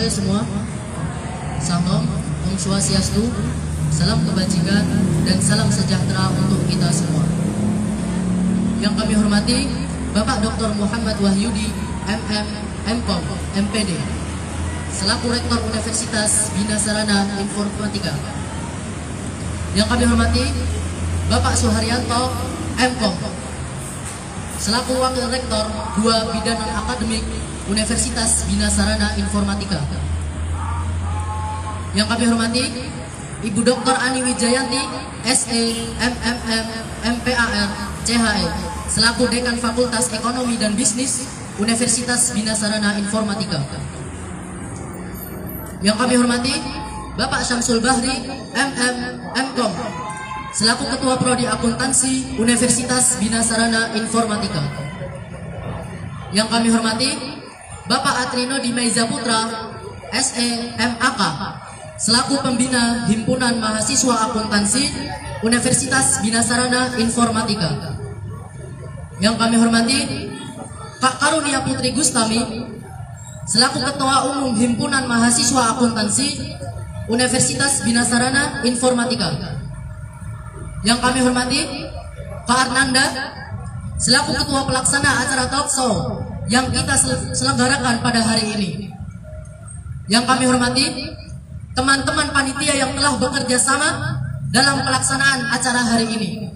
sore semua. Salam, Om Swastiastu, salam kebajikan, dan salam sejahtera untuk kita semua. Yang kami hormati Bapak Dr. Muhammad Wahyudi, MM, MKom, MPD, selaku Rektor Universitas Bina Sarana Informatika. Yang kami hormati Bapak Suharyanto, MKom, selaku Wakil Rektor 2 Bidang Akademik Universitas Bina Sarana Informatika. Yang kami hormati Ibu Dr. Ani Wijayanti, SE, MMM, MPAR, CHE, selaku Dekan Fakultas Ekonomi dan Bisnis Universitas Bina Sarana Informatika. Yang kami hormati Bapak Syamsul Bahri, MM, MKom, selaku Ketua Prodi Akuntansi Universitas Bina Sarana Informatika. Yang kami hormati Bapak Atrino Dimaiza Putra, SE, MAK, selaku Pembina Himpunan Mahasiswa Akuntansi Universitas Bina Sarana Informatika. Yang kami hormati Kak Karunia Putri Gustami, selaku Ketua Umum Himpunan Mahasiswa Akuntansi Universitas Bina Sarana Informatika. Yang kami hormati Pak Arnanda, selaku Ketua Pelaksana acara talkshow yang kita selenggarakan pada hari ini. Yang kami hormati teman-teman panitia yang telah bekerja sama dalam pelaksanaan acara hari ini.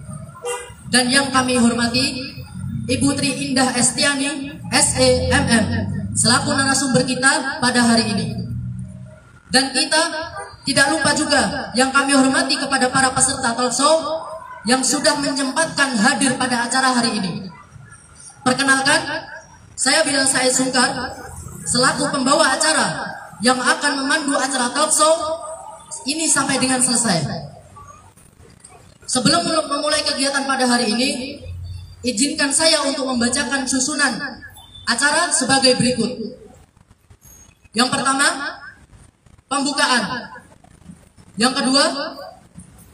Dan yang kami hormati Ibu Tri Indah Estiani, SEMM, selaku narasumber kita pada hari ini. Dan kita tidak lupa juga yang kami hormati kepada para peserta talkshow yang sudah menyempatkan hadir pada acara hari ini. Perkenalkan, saya Bilal Said Sungkar, selaku pembawa acara yang akan memandu acara talkshow ini sampai dengan selesai. Sebelum memulai kegiatan pada hari ini, izinkan saya untuk membacakan susunan acara sebagai berikut. Yang pertama, pembukaan. Yang kedua,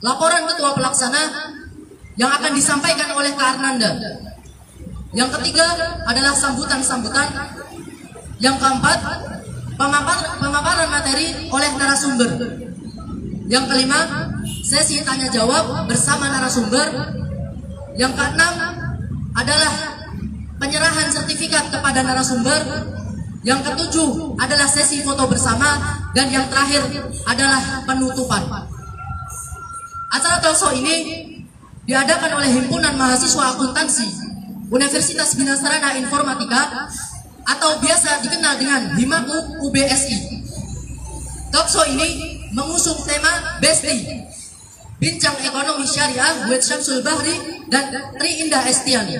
laporan ketua pelaksana yang akan disampaikan oleh Kak Arnanda. Yang ketiga adalah sambutan-sambutan. Yang keempat, pemaparan materi oleh narasumber. Yang kelima, sesi tanya jawab bersama narasumber. Yang keenam adalah penyerahan sertifikat kepada narasumber. Yang ketujuh adalah sesi foto bersama. Dan yang terakhir adalah penutupan. Acara talkshow ini diadakan oleh Himpunan Mahasiswa Akuntansi Universitas Bina Sarana Informatika atau biasa dikenal dengan HIMAKU UBSI. Talkshow ini mengusung tema BESTI, Bincang Ekonomi Syariah with Syamsul Bahri dan Tri Indah Estiani.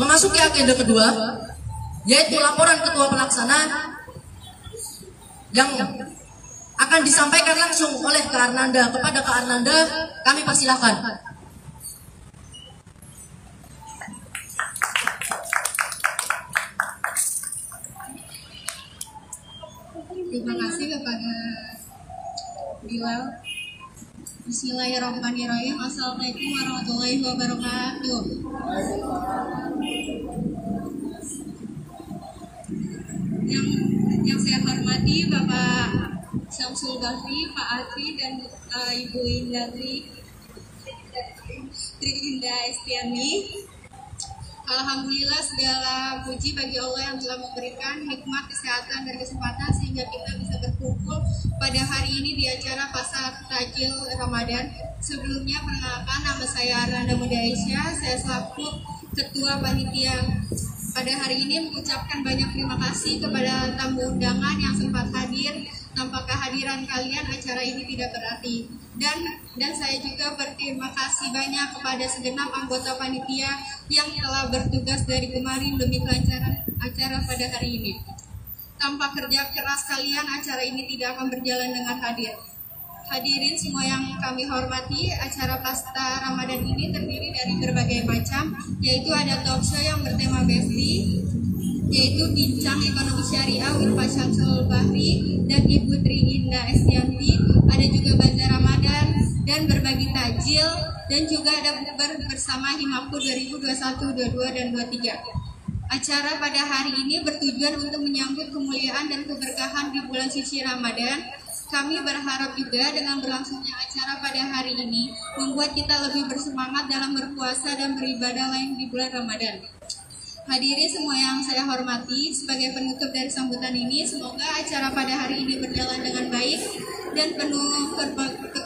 Memasuki agenda kedua, yaitu laporan ketua pelaksana yang akan disampaikan langsung oleh Kak Arnanda. Kepada Kak Arnanda, kami persilahkan. Terima kasih kepada Bilal. Bismillahirrahmanirrahim. Assalamualaikum warahmatullahi wabarakatuh. Yang saya hormati Bapak Syamsul Bahri, Pak Atri, dan Ibu Tri Indah Estiani. Alhamdulillah, segala puji bagi Allah yang telah memberikan hikmat, kesehatan, dan kesempatan sehingga kita bisa berkumpul pada hari ini di acara Pasar Takjil Ramadan. Sebelumnya, perkenalkan, nama saya Arnanda Muda Aisyah. Saya selaku Ketua Panitia pada hari ini mengucapkan banyak terima kasih kepada tamu undangan yang sempat hadir. Tanpa kehadiran kalian, acara ini tidak berarti. Dan saya juga berterima kasih banyak kepada segenap anggota panitia yang telah bertugas dari kemarin demi kelancaran acara pada hari ini. Tanpa kerja keras kalian, acara ini tidak akan berjalan dengan hadir. Hadirin semua yang kami hormati, acara Pasta Ramadan ini terdiri dari berbagai macam, yaitu ada talkshow yang bertema BESTI, yaitu Bincang Ekonomi Syariah with Pak Syamsul Bahri dan Ibu Tri Indah Estianti. Ada juga Bazar Ramadan dan berbagi takjil, dan juga ada bukber bersama HIMAKU 2021, 22, dan 23. Acara pada hari ini bertujuan untuk menyambut kemuliaan dan keberkahan di bulan suci Ramadan. Kami berharap juga dengan berlangsungnya acara pada hari ini membuat kita lebih bersemangat dalam berpuasa dan beribadah lain di bulan Ramadan. Hadirin semua yang saya hormati, sebagai penutup dari sambutan ini, semoga acara pada hari ini berjalan dengan baik dan penuh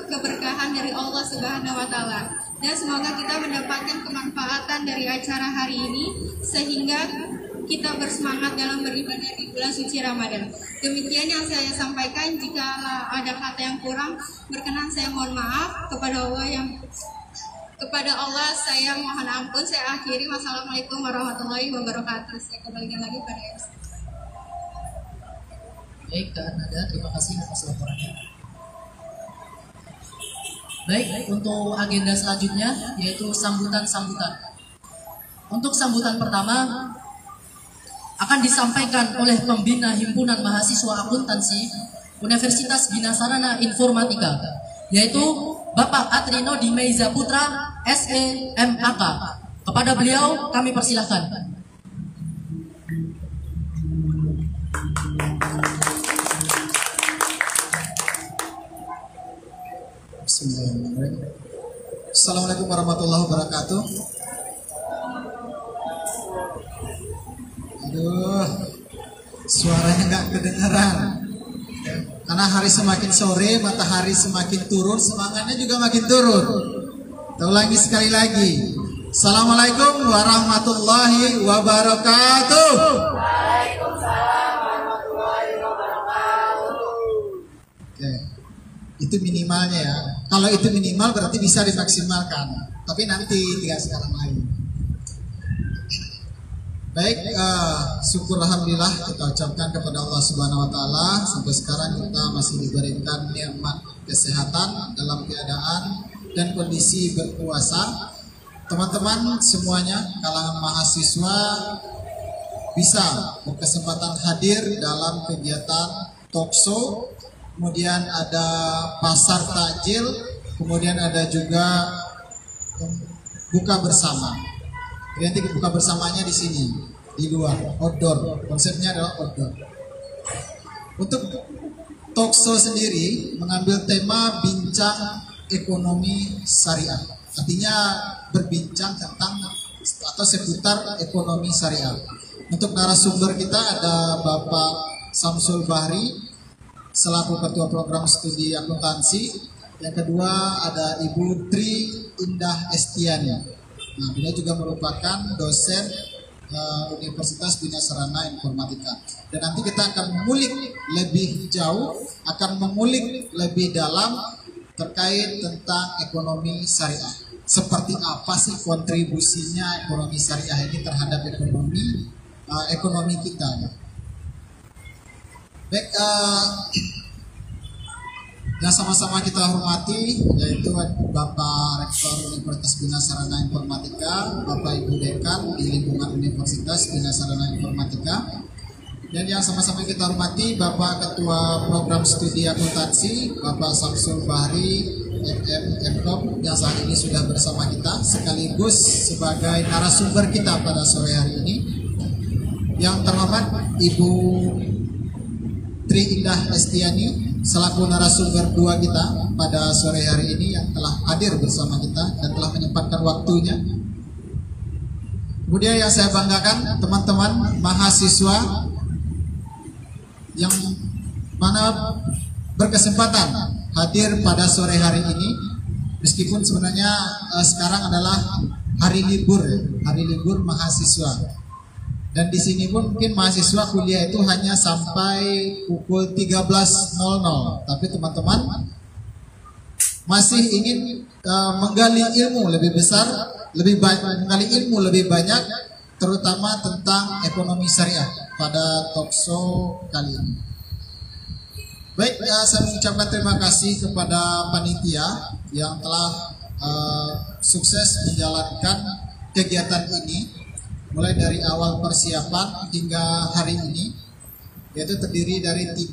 keberkahan dari Allah Subhanahu wa Ta'ala. Dan semoga kita mendapatkan kemanfaatan dari acara hari ini sehingga kita bersemangat dalam beribadah di bulan suci Ramadan. Demikian yang saya sampaikan. Jika ada kata yang kurang berkenan, saya mohon maaf. Kepada Allah saya mohon ampun. Saya akhiri. Wassalamualaikum warahmatullahi wabarakatuh. Saya kembalikan lagi pada MC. Baik, Kak Nada, terima kasih atas laporannya. Baik, untuk agenda selanjutnya yaitu sambutan-sambutan. Untuk sambutan pertama akan disampaikan oleh pembina Himpunan Mahasiswa Akuntansi Universitas Bina Sarana Informatika, yaitu Bapak Atrino Dimeiza Putra, SE MAK. Kepada beliau kami persilahkan. Bismillahirrahmanirrahim. Assalamualaikum warahmatullahi wabarakatuh. Aduh, suaranya nggak kedengaran. Karena hari semakin sore, matahari semakin turun, semangatnya juga makin turun. Kita ulangi sekali lagi. Assalamualaikum warahmatullahi wabarakatuh. Waalaikumsalam warahmatullahi wabarakatuh. Oke, itu minimalnya ya. Kalau itu minimal berarti bisa dimaksimalkan. Tapi nanti tidak sekarang lagi. Baik, syukur alhamdulillah kita ucapkan kepada Allah Subhanahu wa Ta'ala. Sampai sekarang kita masih diberikan nikmat kesehatan dalam keadaan dan kondisi berpuasa. Teman-teman semuanya, kalangan mahasiswa bisa berkesempatan hadir dalam kegiatan talkshow. Kemudian ada pasar takjil, kemudian ada juga buka bersama. Nanti buka bersamanya di sini, di luar, outdoor. Konsepnya adalah outdoor. Untuk talkshow sendiri mengambil tema bincang ekonomi syariah. Artinya berbincang tentang atau seputar ekonomi syariah. Untuk narasumber kita ada Bapak Samsul Bahri selaku Ketua Program Studi Akuntansi. Yang kedua ada Ibu Tri Indah Estiani. Nah, beliau juga merupakan dosen Universitas Bina Sarana Informatika. Dan nanti kita akan mengulik lebih jauh, akan mengulik lebih dalam terkait tentang ekonomi syariah. Seperti apa sih kontribusinya ekonomi syariah ini terhadap ekonomi kita? Baik, yang sama-sama kita hormati yaitu Bapak Rektor Universitas Bina Sarana Informatika, Bapak Ibu Dekan di lingkungan Universitas Bina Sarana Informatika, dan yang sama-sama kita hormati Bapak Ketua Program Studi Akuntansi, Bapak Samsul Bahri MKOM yang saat ini sudah bersama kita sekaligus sebagai narasumber kita pada sore hari ini. Yang terhormat Ibu Tri Indah Estiani selaku narasumber dua kita pada sore hari ini yang telah hadir bersama kita dan telah menyempatkan waktunya. Kemudian yang saya banggakan teman-teman mahasiswa yang mana berkesempatan hadir pada sore hari ini, meskipun sebenarnya sekarang adalah hari libur mahasiswa. Dan di sini pun mungkin mahasiswa kuliah itu hanya sampai pukul 13.00. Tapi teman-teman masih ingin menggali ilmu lebih besar, menggali ilmu lebih banyak, terutama tentang ekonomi syariah pada talkshow kali ini. Baik, saya mengucapkan terima kasih kepada panitia yang telah sukses menjalankan kegiatan ini. Mulai dari awal persiapan hingga hari ini, yaitu terdiri dari 3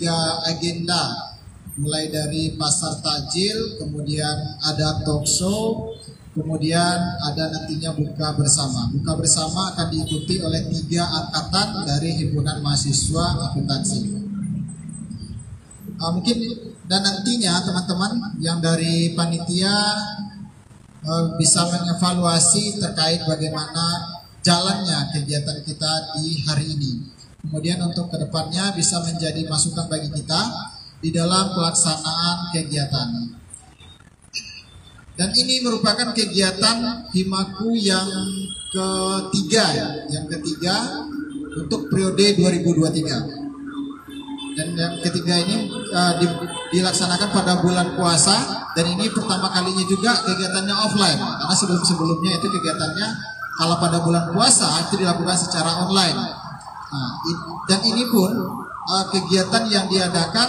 agenda, mulai dari pasar takjil, kemudian ada talkshow, kemudian ada nantinya buka bersama. Buka bersama akan diikuti oleh 3 angkatan dari Himpunan Mahasiswa Akuntansi. Mungkin dan nantinya teman-teman yang dari panitia bisa mengevaluasi terkait bagaimana jalannya kegiatan kita di hari ini. Kemudian untuk kedepannya bisa menjadi masukan bagi kita di dalam pelaksanaan kegiatan. Dan ini merupakan kegiatan Himaku yang ketiga untuk periode 2023. Dan yang ketiga ini dilaksanakan pada bulan puasa, dan ini pertama kalinya juga kegiatannya offline, karena sebelum-sebelumnya itu kegiatannya kalau pada bulan puasa itu dilakukan secara online. Nah, dan ini pun kegiatan yang diadakan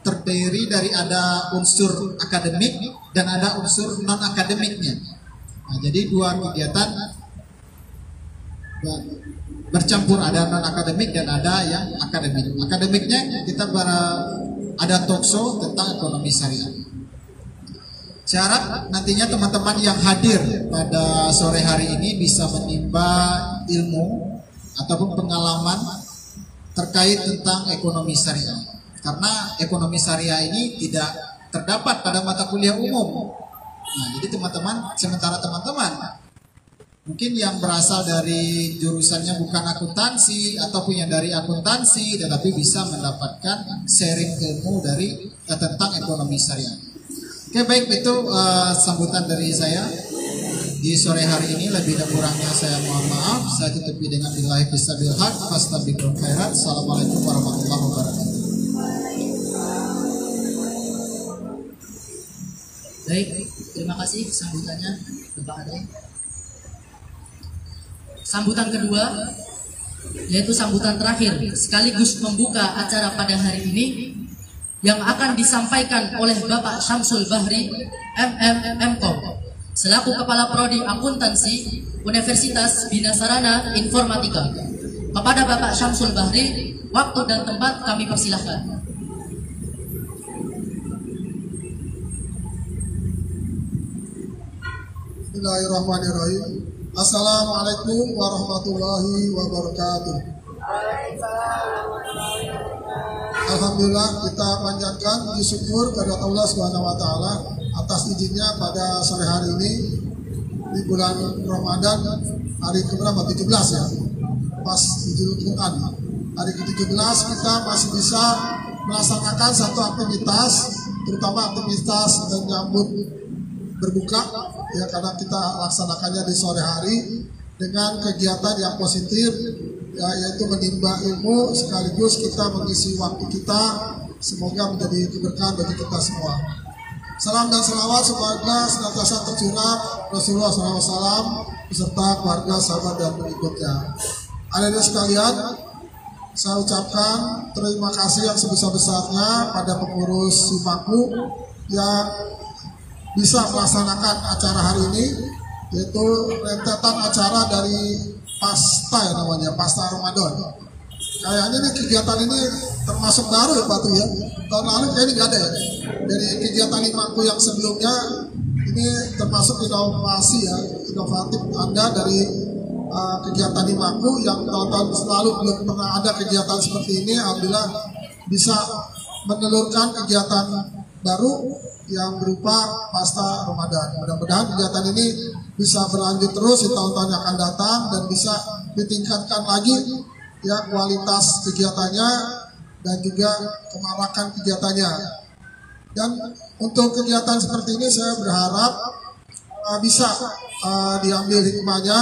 terdiri dari ada unsur akademik dan ada unsur non akademiknya. Nah, jadi 2 kegiatan bercampur, ada non akademik dan ada yang akademik. Akademiknya kita ada talkshow tentang ekonomi syariah. Saya harap nantinya teman-teman yang hadir pada sore hari ini bisa menimba ilmu ataupun pengalaman terkait tentang ekonomi syariah. Karena ekonomi syariah ini tidak terdapat pada mata kuliah umum. Nah, jadi sementara teman-teman mungkin yang berasal dari jurusannya bukan akuntansi ataupun yang dari akuntansi, tetapi bisa mendapatkan sharing ilmu dari tentang ekonomi syariah. Oke, baik, itu sambutan dari saya di sore hari ini. Lebih dan kurangnya saya mohon maaf. Saya tutupi dengan billahi fissabil haq fastabiqul khairat. Assalamualaikum warahmatullahi wabarakatuh. Baik, terima kasih sambutannya Bapak Adri. Sambutan kedua, yaitu sambutan terakhir sekaligus membuka acara pada hari ini, yang akan disampaikan oleh Bapak Syamsul Bahri, MKOM, selaku Kepala Prodi Akuntansi Universitas Bina Sarana Informatika. Kepada Bapak Syamsul Bahri, waktu dan tempat kami persilahkan. Bismillahirrahmanirrahim. Assalamualaikum warahmatullahi wabarakatuh. Alhamdulillah, kita panjatkan puji syukur kepada Allah Subhanahu wa taala atas izinnya pada sore hari ini di bulan Ramadan, hari ke-17 ya. Pas Idul Quran. Hari ke-17 kita masih bisa melaksanakan satu aktivitas, terutama aktivitas menyambut berbuka ya, karena kita laksanakannya di sore hari dengan kegiatan yang positif ya, yaitu menimba ilmu sekaligus kita mengisi waktu kita, semoga menjadi keberkahan bagi kita semua. Salam dan selawat semoga senantiasa tercurah Rasulullah SAW beserta keluarga, sahabat dan pengikutnya. Hadirin sekalian, saya ucapkan terima kasih yang sebesar-besarnya pada pengurus Himaku yang bisa melaksanakan acara hari ini, yaitu rentetan acara dari Pasta ya, namanya Pasta Ramadan. Kayaknya nih kegiatan ini termasuk baru ya Pak Tri ya. Tahun lalu kayaknya nggak ada ya. Dari kegiatan Himaku yang sebelumnya ini termasuk inovasi ya, inovatif Anda dari kegiatan Himaku yang tahun-tahun lalu belum pernah ada kegiatan seperti ini. Alhamdulillah bisa menelurkan kegiatan baru yang berupa Pasta Ramadan. Mudah-mudahan kegiatan ini bisa berlanjut terus di tahun-tahun yang akan datang dan bisa ditingkatkan lagi ya kualitas kegiatannya dan juga kemarakan kegiatannya. Dan untuk kegiatan seperti ini saya berharap bisa diambil hikmahnya,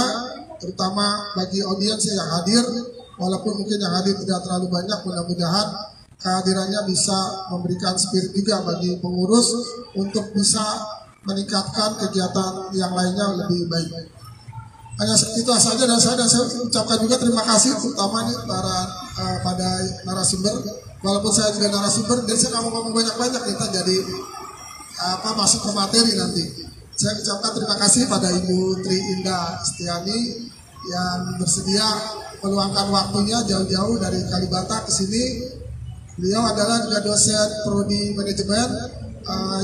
terutama bagi audiens yang hadir, walaupun mungkin yang hadir tidak terlalu banyak. Mudah-mudahan kehadirannya bisa memberikan spirit juga bagi pengurus untuk bisa meningkatkan kegiatan yang lainnya lebih baik. Hanya itu saja dan saya ucapkan juga terima kasih terutama nih pada narasumber. Walaupun saya juga narasumber, dan saya nggak mau ngomong banyak-banyak kita jadi masuk ke materi nanti. Saya ucapkan terima kasih pada Ibu Tri Indah Setiani yang bersedia meluangkan waktunya jauh-jauh dari Kalibata ke sini. Beliau adalah juga dosen prodi manajemen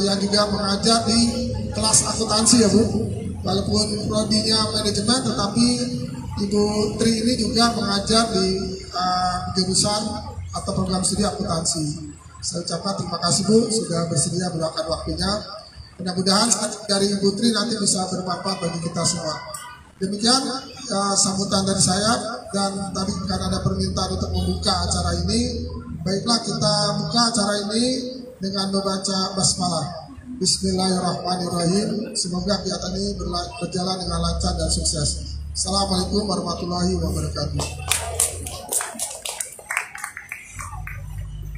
yang juga mengajar di kelas akuntansi ya Bu. Walaupun prodinya manajemen, tetapi Ibu Tri ini juga mengajar di jurusan atau program studi akuntansi. Saya ucapkan terima kasih Bu sudah bersedia meluangkan waktunya. Mudah-mudahan dari Ibu Tri nanti bisa bermanfaat bagi kita semua. Demikian sambutan dari saya, dan tadi karena ada permintaan untuk membuka acara ini, baiklah kita buka acara ini dengan membaca basmalah. Bismillahirrahmanirrahim. Semoga kegiatan ini berjalan dengan lancar dan sukses. Assalamualaikum warahmatullahi wabarakatuh.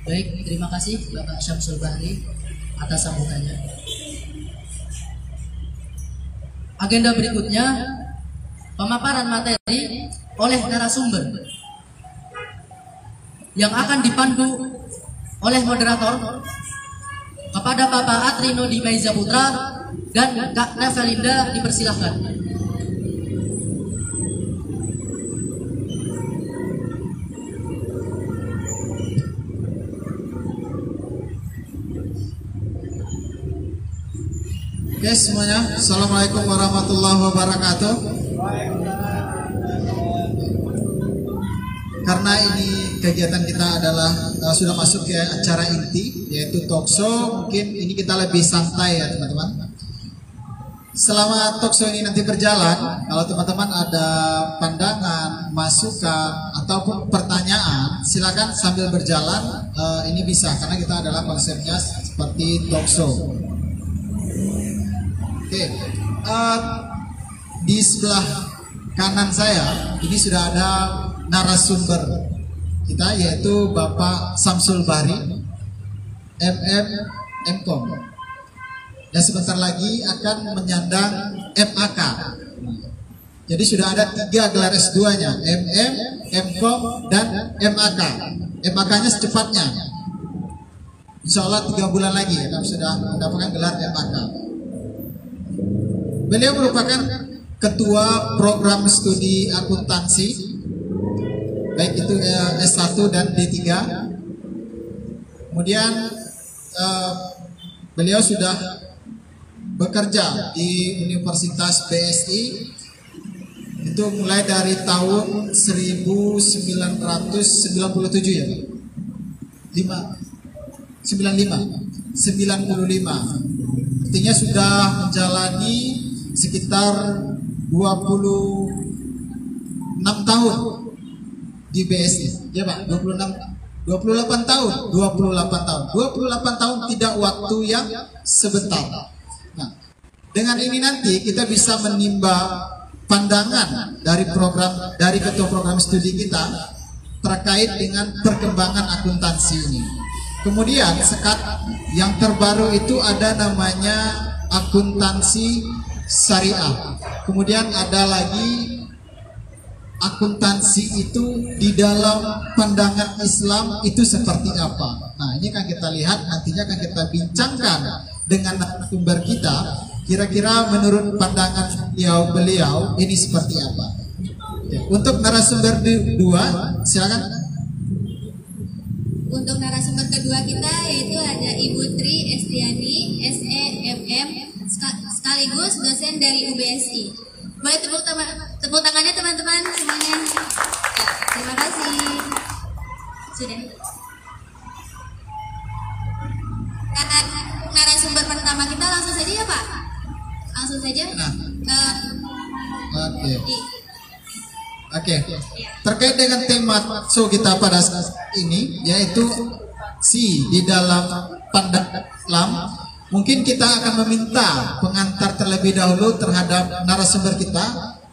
Baik, terima kasih Bapak Syamsul Bahri atas sambutannya. Agenda berikutnya, pemaparan materi oleh narasumber yang akan dipandu oleh moderator kepada Bapak Atrino Dimaiza Putra dan Kak Nevelinda dipersilahkan. Oke semuanya, Assalamualaikum warahmatullahi wabarakatuh. Karena ini kegiatan kita adalah sudah masuk ke acara inti, yaitu talkshow, mungkin ini kita lebih santai ya teman-teman. Selama talkshow ini nanti berjalan, kalau teman-teman ada pandangan, masukan, ataupun pertanyaan, silakan sambil berjalan, ini bisa, karena kita adalah konsepnya seperti talkshow. Oke, di sebelah kanan saya ini sudah ada narasumber kita, yaitu Bapak Syamsul Bahri, MKOM, dan sebentar lagi akan menyandang MAK. Jadi sudah ada 3 gelar S2-nya, MKOM, dan MAK. MAK-nya secepatnya, insya Allah 3 bulan lagi ya, sudah mendapatkan gelar MAK. Beliau merupakan ketua program studi akuntansi, baik itu S1 dan D3. Kemudian beliau sudah bekerja di Universitas BSI itu mulai dari tahun 1997 ya, 95. Artinya sudah menjalani sekitar 26 tahun di BSI, ya Pak, 28 tahun tidak waktu yang sebentar. Nah, dengan ini nanti kita bisa menimba pandangan dari ketua program studi kita terkait dengan perkembangan akuntansi ini. Kemudian yang terbaru itu ada namanya akuntansi syariah. Kemudian ada lagi akuntansi itu di dalam pandangan Islam itu seperti apa. Nah, ini kan kita lihat, nantinya akan kita bincangkan dengan narasumber kita. Kira-kira menurut pandangan beliau ini seperti apa. Ya, untuk narasumber kedua, silakan. Untuk narasumber kedua kita yaitu ada Ibu Tri Estiani, SEMM, sekaligus dosen dari UBSI. Boleh tepuk tangannya teman-teman semuanya. Terima kasih. Sudah. Karena narasumber pertama kita langsung saja ya Pak. Langsung saja. Oke. Terkait dengan tema show kita pada saat ini, yaitu di dalam pandangan Islam, mungkin kita akan meminta pengantar terlebih dahulu terhadap narasumber kita,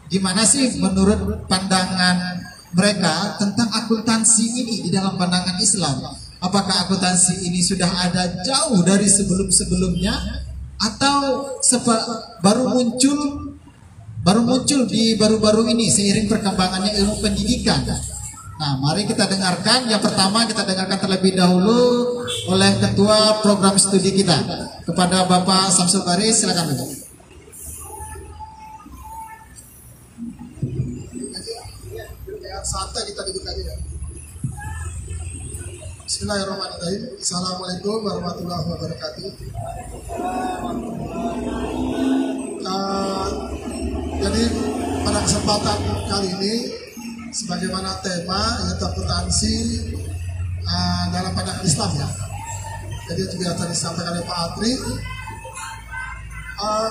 gimana sih menurut pandangan mereka tentang akuntansi ini di dalam pandangan Islam. Apakah akuntansi ini sudah ada jauh dari sebelum-sebelumnya, atau baru muncul di baru-baru ini seiring perkembangannya ilmu pendidikan. Nah, mari kita dengarkan. Yang pertama kita dengarkan terlebih dahulu oleh ketua program studi kita, kepada Bapak Syamsul Bahri. Silakan Bapak. Santai kita duduk aja ya. Bismillahirrahmanirrahim. Assalamualaikum warahmatullahi wabarakatuh. Jadi pada kesempatan kali ini, sebagaimana tema yaitu akuntansi dalam pandangan Islam ya. Jadi juga tadi disampaikan oleh Pak Atri,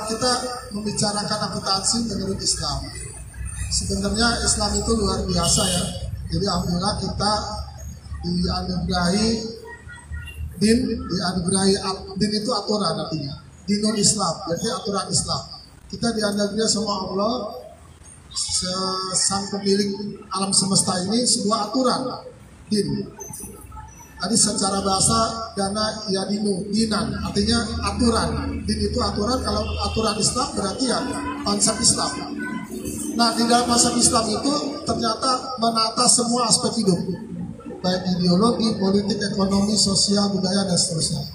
kita membicarakan akuntansi menurut Islam. Sebenarnya Islam itu luar biasa ya. Jadi alhamdulillah kita dianugerahi din itu aturan artinya. Dinul Islam, berarti aturan Islam. Kita dianugerahi sama Allah, sang pemilik alam semesta ini, sebuah aturan din. Tadi secara bahasa dana yadinu, dinan, artinya aturan. Din itu aturan, kalau aturan Islam berarti ya konsep Islam. Nah, di dalam konsep Islam itu ternyata menata semua aspek hidup, baik ideologi, politik, ekonomi, sosial, budaya, dan seterusnya,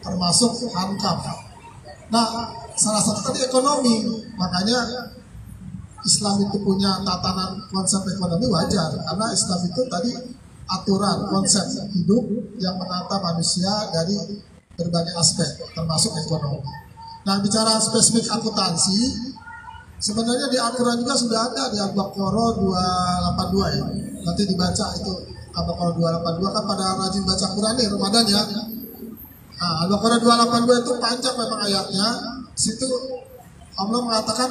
termasuk hankam. Nah, salah satu tadi ekonomi, makanya Islam itu punya tatanan konsep ekonomi wajar, karena Islam itu tadi aturan konsep hidup yang menata manusia dari berbagai aspek, termasuk ekonomi. Nah, bicara spesifik akuntansi, sebenarnya di Al-Quran juga sudah ada di Al-Baqarah 282 ya. Nanti dibaca itu Al-Baqarah 282, kan pada rajin baca Quran nih Ramadan ya. Nah, Al-Baqarah 282 itu panjang memang ayatnya. Situ Allah mengatakan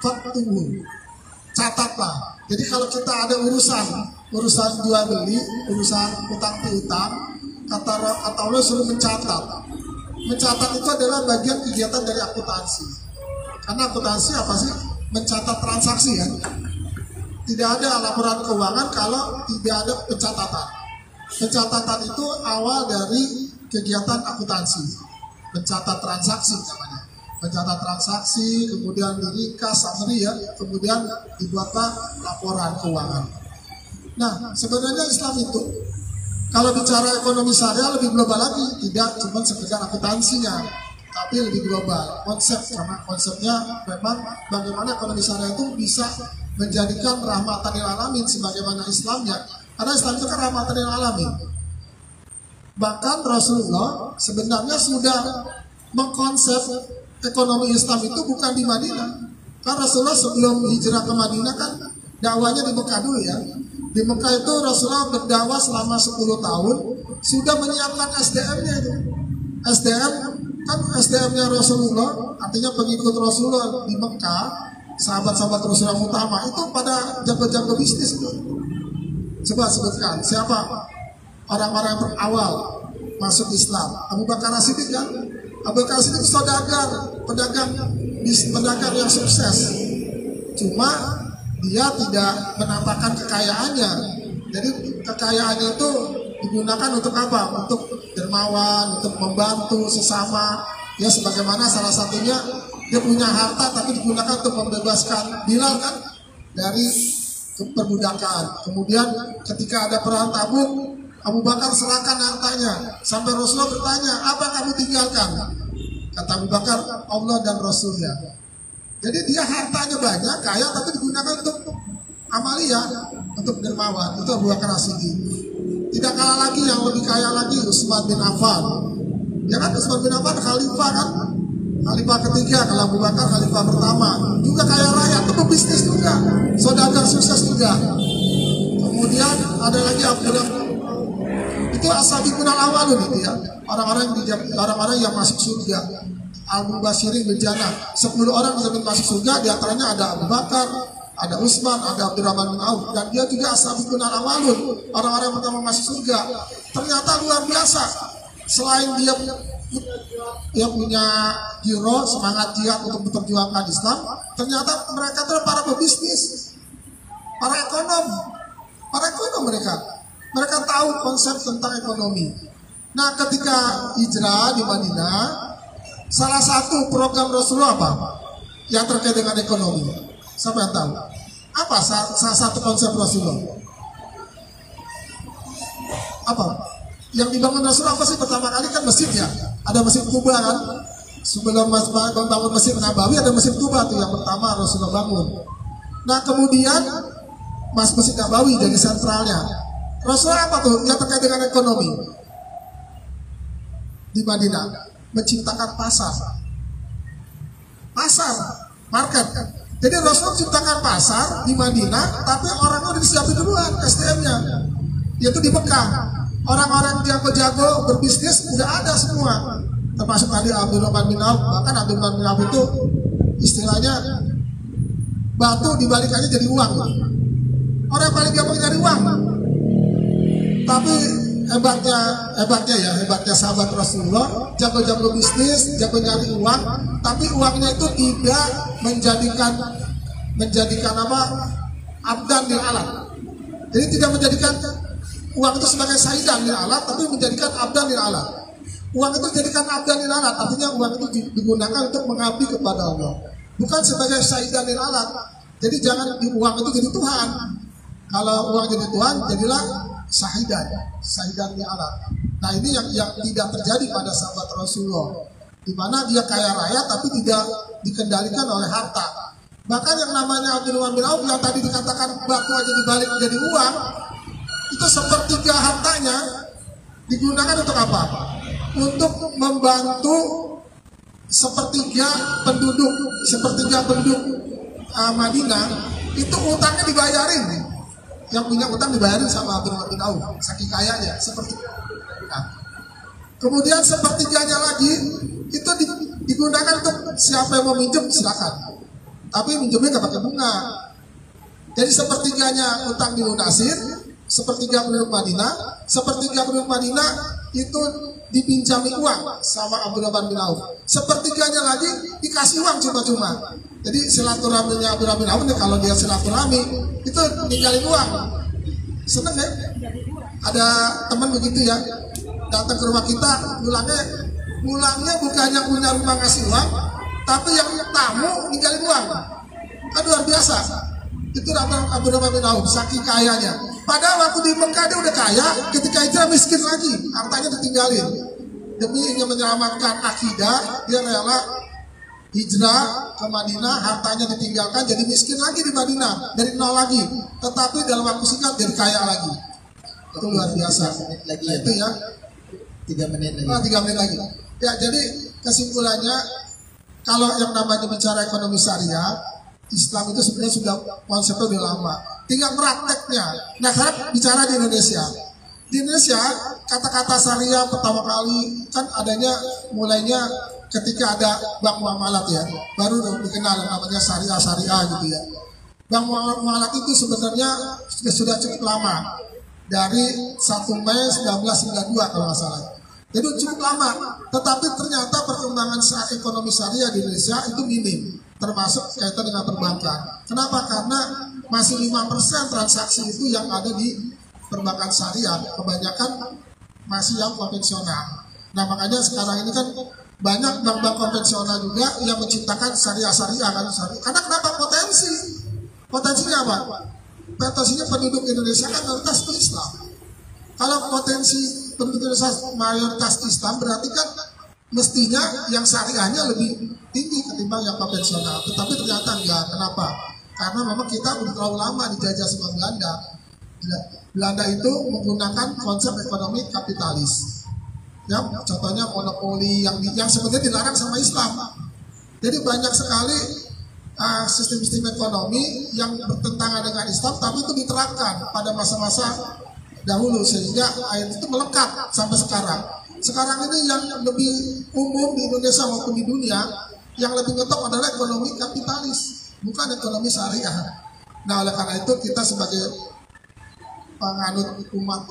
faktuhu, catatlah. Jadi kalau kita ada urusan jual beli, urusan utang piutang, kata Allah suruh mencatat. Mencatat itu adalah bagian kegiatan dari akuntansi. Karena akuntansi apa sih? Mencatat transaksi kan. Tidak ada laporan keuangan kalau tidak ada pencatatan. Pencatatan itu awal dari kegiatan akuntansi. Mencatat transaksi namanya. Mencatat transaksi, kemudian diringkas summary ya, kemudian dibuatlah laporan keuangan. Nah, sebenarnya Islam itu kalau bicara ekonomi syariah lebih global lagi, tidak cuma sekedar akuntansinya, tapi lebih global. Karena konsepnya memang bagaimana ekonomi syariah itu bisa menjadikan rahmatan lil alamin sebagaimana Islamnya. Karena Islam itu kan rahmatan lil alamin. Bahkan Rasulullah sebenarnya sudah mengkonsep ekonomi Islam itu bukan di Madinah. Kan Rasulullah sebelum hijrah ke Madinah kan dakwanya di Mekah dulu ya. Di Mekah itu Rasulullah berdakwah selama 10 tahun, sudah menyiapkan SDM-nya itu. SDM kan SDM-nya Rasulullah, artinya pengikut Rasulullah di Mekah, sahabat-sahabat Rasulullah utama itu pada jago-jago bisnis itu. Coba sebutkan siapa orang-orang yang awal masuk Islam. Abu Bakar As-Siddiq kan? Abu Bakar As-Siddiq pedagang yang sukses. Cuma dia tidak menampakkan kekayaannya. Jadi kekayaannya itu digunakan untuk apa? Untuk dermawan, untuk membantu sesama. Ya sebagaimana salah satunya dia punya harta tapi digunakan untuk membebaskan Bilal kan dari perbudakan. Kemudian ketika ada perang Tabuk, Abu Bakar serahkan hartanya. Sampai Rasulullah bertanya, apa kamu tinggalkan? Kata Abu Bakar, Allah dan Rasulnya. Jadi dia hartanya banyak, kaya, tapi digunakan untuk amalia, untuk dermawan. Itu Abu Bakar As-Siddiq. Tidak kalah lagi yang lebih kaya lagi, Utsman bin Affan. Ya kan Utsman bin Affan khalifah kan? Khalifah ketiga, kalau Abu Bakar khalifah pertama. Juga kaya raya, itu pebisnis juga. Saudagar sukses juga. Kemudian ada lagi itu as-sabiqun al-awwalun itu ya. Orang-orang yang masuk surga. Al-Mubasyirin bil Jannah. 10 orang yang masuk surga, di antaranya ada Abu Bakar, ada Utsman, ada Abdurrahman bin Auf, dan dia juga as-sabiqun al-awwalun, orang-orang yang pertama masuk surga. Ternyata luar biasa. Selain dia punya jiwa, semangat jihad untuk memperjuangkan Islam, ternyata mereka itu para pebisnis, para ekonom mereka. Mereka tahu konsep tentang ekonomi. Nah, ketika hijrah di Madinah, salah satu program Rasulullah apa? Yang terkait dengan ekonomi. Siapa yang tahu? Apa salah satu konsep Rasulullah? Apa? Yang dibangun Rasulullah apa sih? Pertama kali kan masjid ya. Ada masjid Kuba kan? Sebelum bangun masjid Nabawi ada masjid Kuba tuh yang pertama Rasulullah bangun. Nah, kemudian masjid Nabawi jadi sentralnya. Rasulullah apa tuh yang terkait dengan ekonomi di Madinah? Menciptakan pasar, market. Jadi Rasulullah menciptakan pasar di Madinah, tapi orang udah disiapin duluan SDM-nya, yaitu di Mekah. Orang-orang jago-jago berbisnis udah ada semua, termasuk tadi Abdurrahman bin Auf. Bahkan Abdurrahman bin Auf itu istilahnya batu dibalikannya jadi uang. Orang yang paling gampang nyari uang. Tapi hebatnya sahabat Rasulullah, jago-jago bisnis, jago nyari uang, tapi uangnya itu tidak menjadikan apa? Abdan lil alat. Jadi tidak menjadikan uang itu sebagai saidan lil alat, tapi menjadikan abdan lil alat. Uang itu dijadikan abdan lil alat, artinya uang itu digunakan untuk mengabdi kepada Allah, bukan sebagai saidan lil alat. Jadi jangan uang itu jadi Tuhan. Kalau uang jadi Tuhan, jadilah sahidan lil alat. Nah ini yang tidak terjadi pada sahabat Rasulullah, di mana dia kaya raya tapi tidak dikendalikan oleh harta. Bahkan yang namanya Abdurrahman bin Auf yang tadi dikatakan batu aja dibalik menjadi uang, itu sepertiga hartanya digunakan untuk apa? Untuk membantu sepertiga penduduk Madinah, itu utangnya dibayarin. Yang punya utang dibayarin sama Abdurrahman bin Auf, saking kayanya seperti. Nah, kemudian sepertiganya lagi itu digunakan untuk siapa yang mau minjem silakan, tapi minjemnya nggak pakai bunga. Jadi sepertiganya utang dilunasin, sepertiga penduduk Madinah itu dipinjami uang sama Abdurrahman bin Auf. Sepertiganya lagi dikasih uang cuma-cuma. Jadi silaturahminya Abdurrahman bin Auf kalau dia silaturahmi itu ninggalin uang. Seneng ya? Ada teman begitu ya, datang ke rumah kita, pulangnya bukannya punya rumah ngasih uang, tapi yang tamu ninggalin uang. Kan luar biasa. Itu Abdurrahman bin Auf, saking kayanya. Padahal waktu di Mekah dia udah kaya, ketika hijrah miskin lagi, hartanya ditinggalin. Demi ingin menyelamatkan akidah, dia rela hijrah ke Madinah, hartanya ditinggalkan, jadi miskin lagi di Madinah, dari nol lagi. Tetapi dalam waktu singkat jadi kaya lagi. Itu luar biasa. Lagi nah, itu ya. 3 menit lagi. 3 menit lagi. Ya, jadi kesimpulannya, kalau yang namanya bicara ekonomi syariah, Islam itu sebenarnya sudah konsepnya udah lama. Tinggal prakteknya. Nah, sekarang bicara di Indonesia. Di Indonesia, kata-kata syariah pertama kali kan mulainya ketika ada bank muamalat ya. Baru dikenal namanya syariah gitu ya. Bank muamalat itu sebenarnya sudah cukup lama. Dari 1 Mei 1992 kalau nggak salah. Jadi cukup lama. Tetapi ternyata perkembangan ekonomi syariah di Indonesia itu minim, termasuk kaitan dengan perbankan. Kenapa? Karena masih 5% transaksi itu yang ada di perbankan syariah. Kebanyakan masih yang konvensional. Nah makanya sekarang ini kan banyak bank-bank konvensional juga yang menciptakan syariah kan. Karena kenapa? Potensinya apa? Potensinya penduduk Indonesia kan mayoritas Islam. Kalau potensi penduduk Indonesia mayoritas Islam, berarti kan mestinya yang syariahnya lebih tinggi ketimbang yang konvensional. Tetapi ternyata enggak. Kenapa? Karena memang kita udah terlalu lama dijajah sama Belanda. Belanda itu menggunakan konsep ekonomi kapitalis. Ya, contohnya monopoli yang sebenarnya dilarang sama Islam. Jadi banyak sekali sistem-sistem ekonomi yang bertentangan dengan Islam, tapi itu diterapkan pada masa-masa dahulu sehingga itu melekat sampai sekarang. Sekarang ini yang lebih umum di Indonesia maupun di dunia, yang lebih ngetop adalah ekonomi kapitalis, bukan ekonomi syariah. Nah, oleh karena itu kita sebagai penganut umat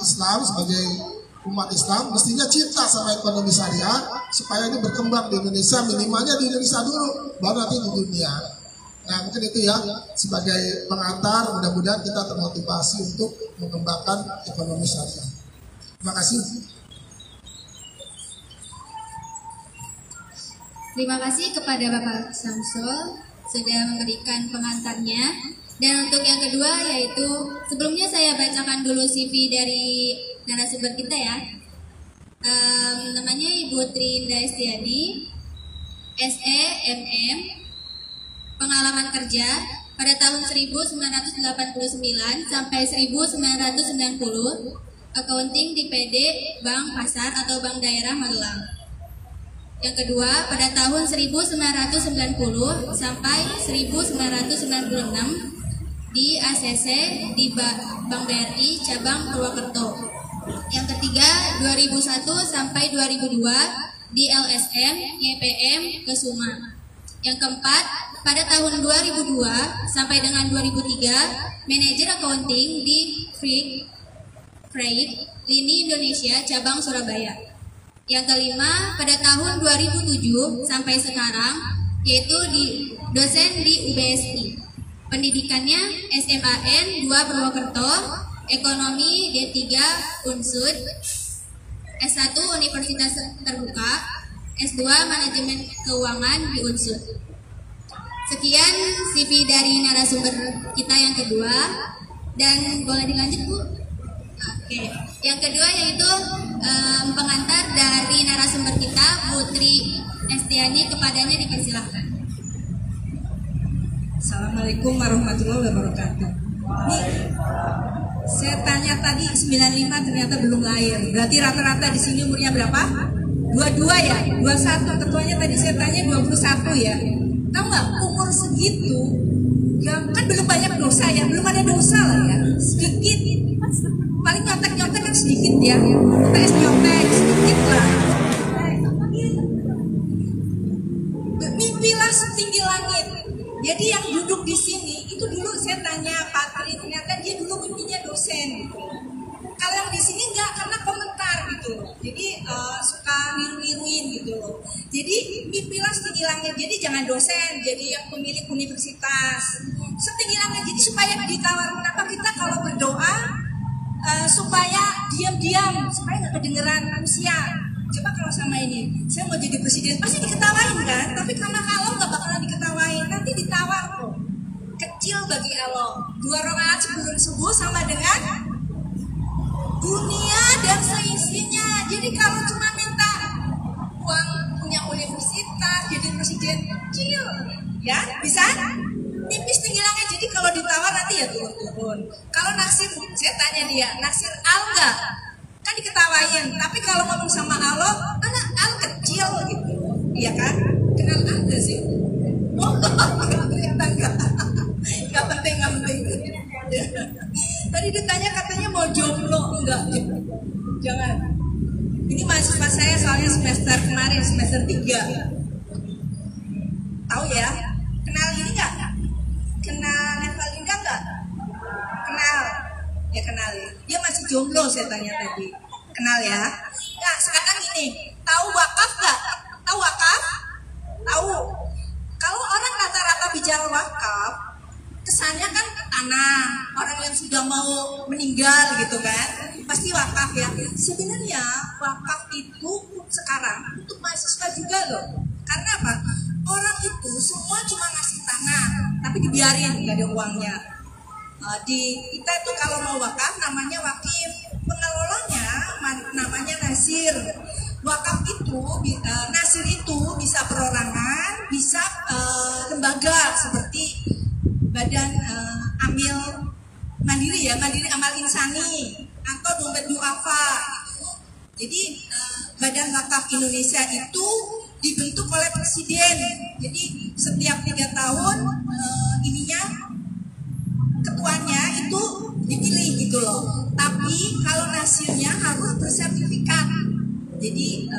Islam, mestinya cinta sama ekonomi syariah supaya ini berkembang di Indonesia, minimalnya di Indonesia dulu, baru nanti di dunia. Nah, mungkin itu ya sebagai pengantar, mudah-mudahan kita termotivasi untuk mengembangkan ekonomi syariah. Terima kasih. Terima kasih kepada Bapak Samsul sudah memberikan pengantarnya. Dan untuk yang kedua yaitu sebelumnya saya bacakan dulu CV dari narasumber kita ya. Namanya Ibu Trinda Estiadi, SE MM, pengalaman kerja pada tahun 1989 sampai 1990 accounting di PD Bank Pasar atau Bank Daerah Magelang. Yang kedua, pada tahun 1990 sampai 1996 di ACC di Bank BRI cabang Purwokerto. Yang ketiga, 2001 sampai 2002 di LSM YPM Kesuma. Yang keempat, pada tahun 2002 sampai dengan 2003 manajer accounting di Freight Lini Indonesia cabang Surabaya. Yang kelima, pada tahun 2007 sampai sekarang yaitu dosen di UBSI. Pendidikannya SMAN 2 Purwokerto, Ekonomi D3 Unsud, S1 Universitas Terbuka, S2 Manajemen Keuangan di Unsud. Sekian CV dari narasumber kita yang kedua, dan boleh dilanjut Bu? Oke, yang kedua yaitu pengantar dari narasumber kita Putri Estiani, kepadanya dipersilahkan. Assalamualaikum warahmatullahi wabarakatuh. Saya tanya tadi 95 ternyata belum lahir. Berarti rata-rata di sini umurnya berapa? 22 ya? 21. Ketuanya tadi saya tanya 21 ya. Tahu nggak umur segitu? Ya kan belum banyak dosa ya, belum ada dosa lah ya. Sedikit. Paling nyontek-nyontek kan sedikit ya. Tes nyontek sedikit lah. Mimpilah setinggi langit. Jadi yang duduk di sini itu dulu saya tanya Pak Tri, ternyata dia dulu mimpinya dosen. Kalau yang di sini enggak, karena komentar gitu. Jadi suka niru-niruin gitu loh. Jadi mimpilah setinggi langit. Jadi jangan dosen, jadi yang pemilik universitas. Setinggi langit jadi supaya ditawar. Kenapa kita kalau berdoa supaya diam-diam, supaya nggak kedengeran manusia. Coba kalau sama ini, saya mau jadi presiden, pasti diketawain kan? Tapi karena kalau nggak bakalan diketawain, nanti ditawar kok. Kecil bagi Allah. 2 rakaat sebelum subuh sama dengan dunia dan seisinya. Jadi kalau cuma minta uang punya universitas, jadi presiden kecil, ya bisa? Tipis tinggi langit. Jadi kalau ditawar nanti ya turun-turun. Kalau naksir, saya tanya dia, naksir al nggak? Kan diketawain, tapi kalau ngomong sama Allah, anak al kecil gitu, iya kan? Kenal ada sih? Oh, ternyata nggak penting. Tadi ditanya katanya mau jomblo, enggak? Jangan. Ini mahasiswa saya soalnya semester kemarin, semester 3. Tahu ya? Kenal ini nggak? Kenal Evalinda nggak? Kenal. Ya kenal ya. Dia masih jomblo saya tanya tadi. Kenal ya. Nah sekarang ini, tahu wakaf nggak? Tahu wakaf? Tahu. Kalau orang rata-rata bicara wakaf, kesannya kan tanah, orang yang sudah mau meninggal gitu kan, pasti wakaf ya. Sebenarnya wakaf itu sekarang untuk mahasiswa juga loh. Karena apa? Orang itu semua cuma ngasih tanah, tapi dibiarin nggak ada uangnya. Di kita itu kalau mau wakaf namanya wakif, pengelolanya namanya nasir. Wakaf itu nasir itu bisa perorangan, bisa lembaga seperti badan amil mandiri ya, mandiri amal insani atau dompet duafa. Jadi badan wakaf Indonesia itu dibentuk oleh presiden. Jadi setiap 3 tahun ininya ketuanya itu dipilih gitu loh. Tapi kalau nasirnya harus bersertifikat. Jadi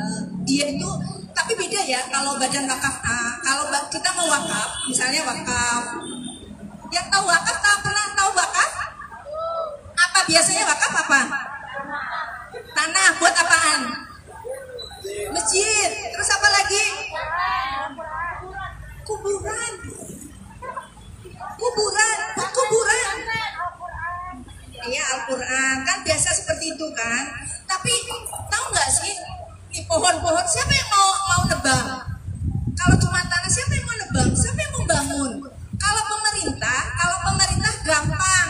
dia itu, tapi beda ya kalau badan wakaf. Kalau kita mau wakaf, misalnya wakaf, yang tahu wakaf, pernah tahu wakaf? Apa biasanya wakaf apa? Tanah. Buat apaan? Masjid. Terus apa lagi? Kuburan. Buat kuburan. Iya, Al-Quran kan biasa seperti itu kan. Tapi tahu nggak sih, di pohon-pohon siapa yang mau nebang? Kalau cuma tanah siapa yang mau nebang? Siapa yang mau bangun? Kalau pemerintah gampang.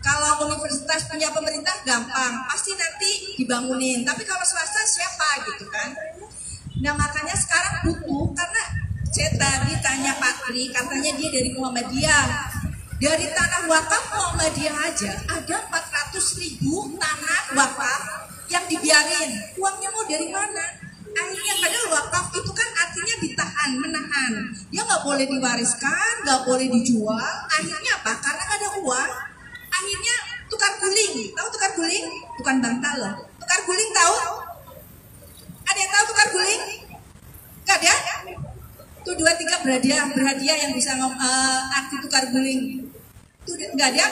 Kalau universitas punya pemerintah gampang, pasti nanti dibangunin. Tapi kalau swasta siapa gitu kan? Nah makanya sekarang butuh, karena saya tadi tanya Pak Tri, katanya dia dari Muhammadiyah. Dari tanah wakaf Muhammadiyah aja ada 400.000 tanah wakaf yang dibiarin. Uangnya mau dari mana? Akhirnya padahal wakaf itu kan artinya ditahan, menahan. Dia nggak boleh diwariskan, nggak boleh dijual. Akhirnya apa? Karena nggak ada uang. Akhirnya tukar guling. Tahu tukar guling? Bukan bantal loh. Tukar guling tahu? Ada yang tahu tukar guling? Nggak ada? Tuh 2-3 berhadiah yang bisa arti tukar guling. Tuh nggak ada?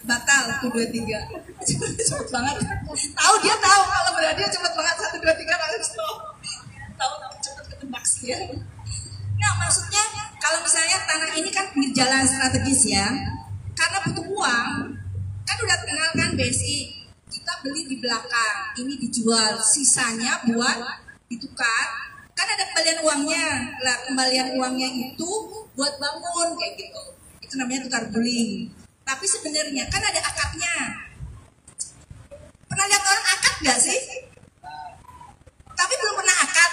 Batal tuh 2-3. Cepet banget. Tahu dia tahu kalau berhadiah cepet banget 1-2-3 langsung. Tahu cepet ketebak sih ya. Nah maksudnya kalau misalnya tanah ini kan pinggir jalan strategis ya, karena butuh uang, kan udah kenal kan BSI. Kita beli di belakang, ini dijual, sisanya buat ditukar. Kan ada kembalian uangnya, lah kembalian uangnya itu buat bangun kayak gitu. Itu namanya tukar guling. Tapi sebenarnya kan ada akadnya. Pernah lihat orang akad nggak sih? Tapi belum pernah akad.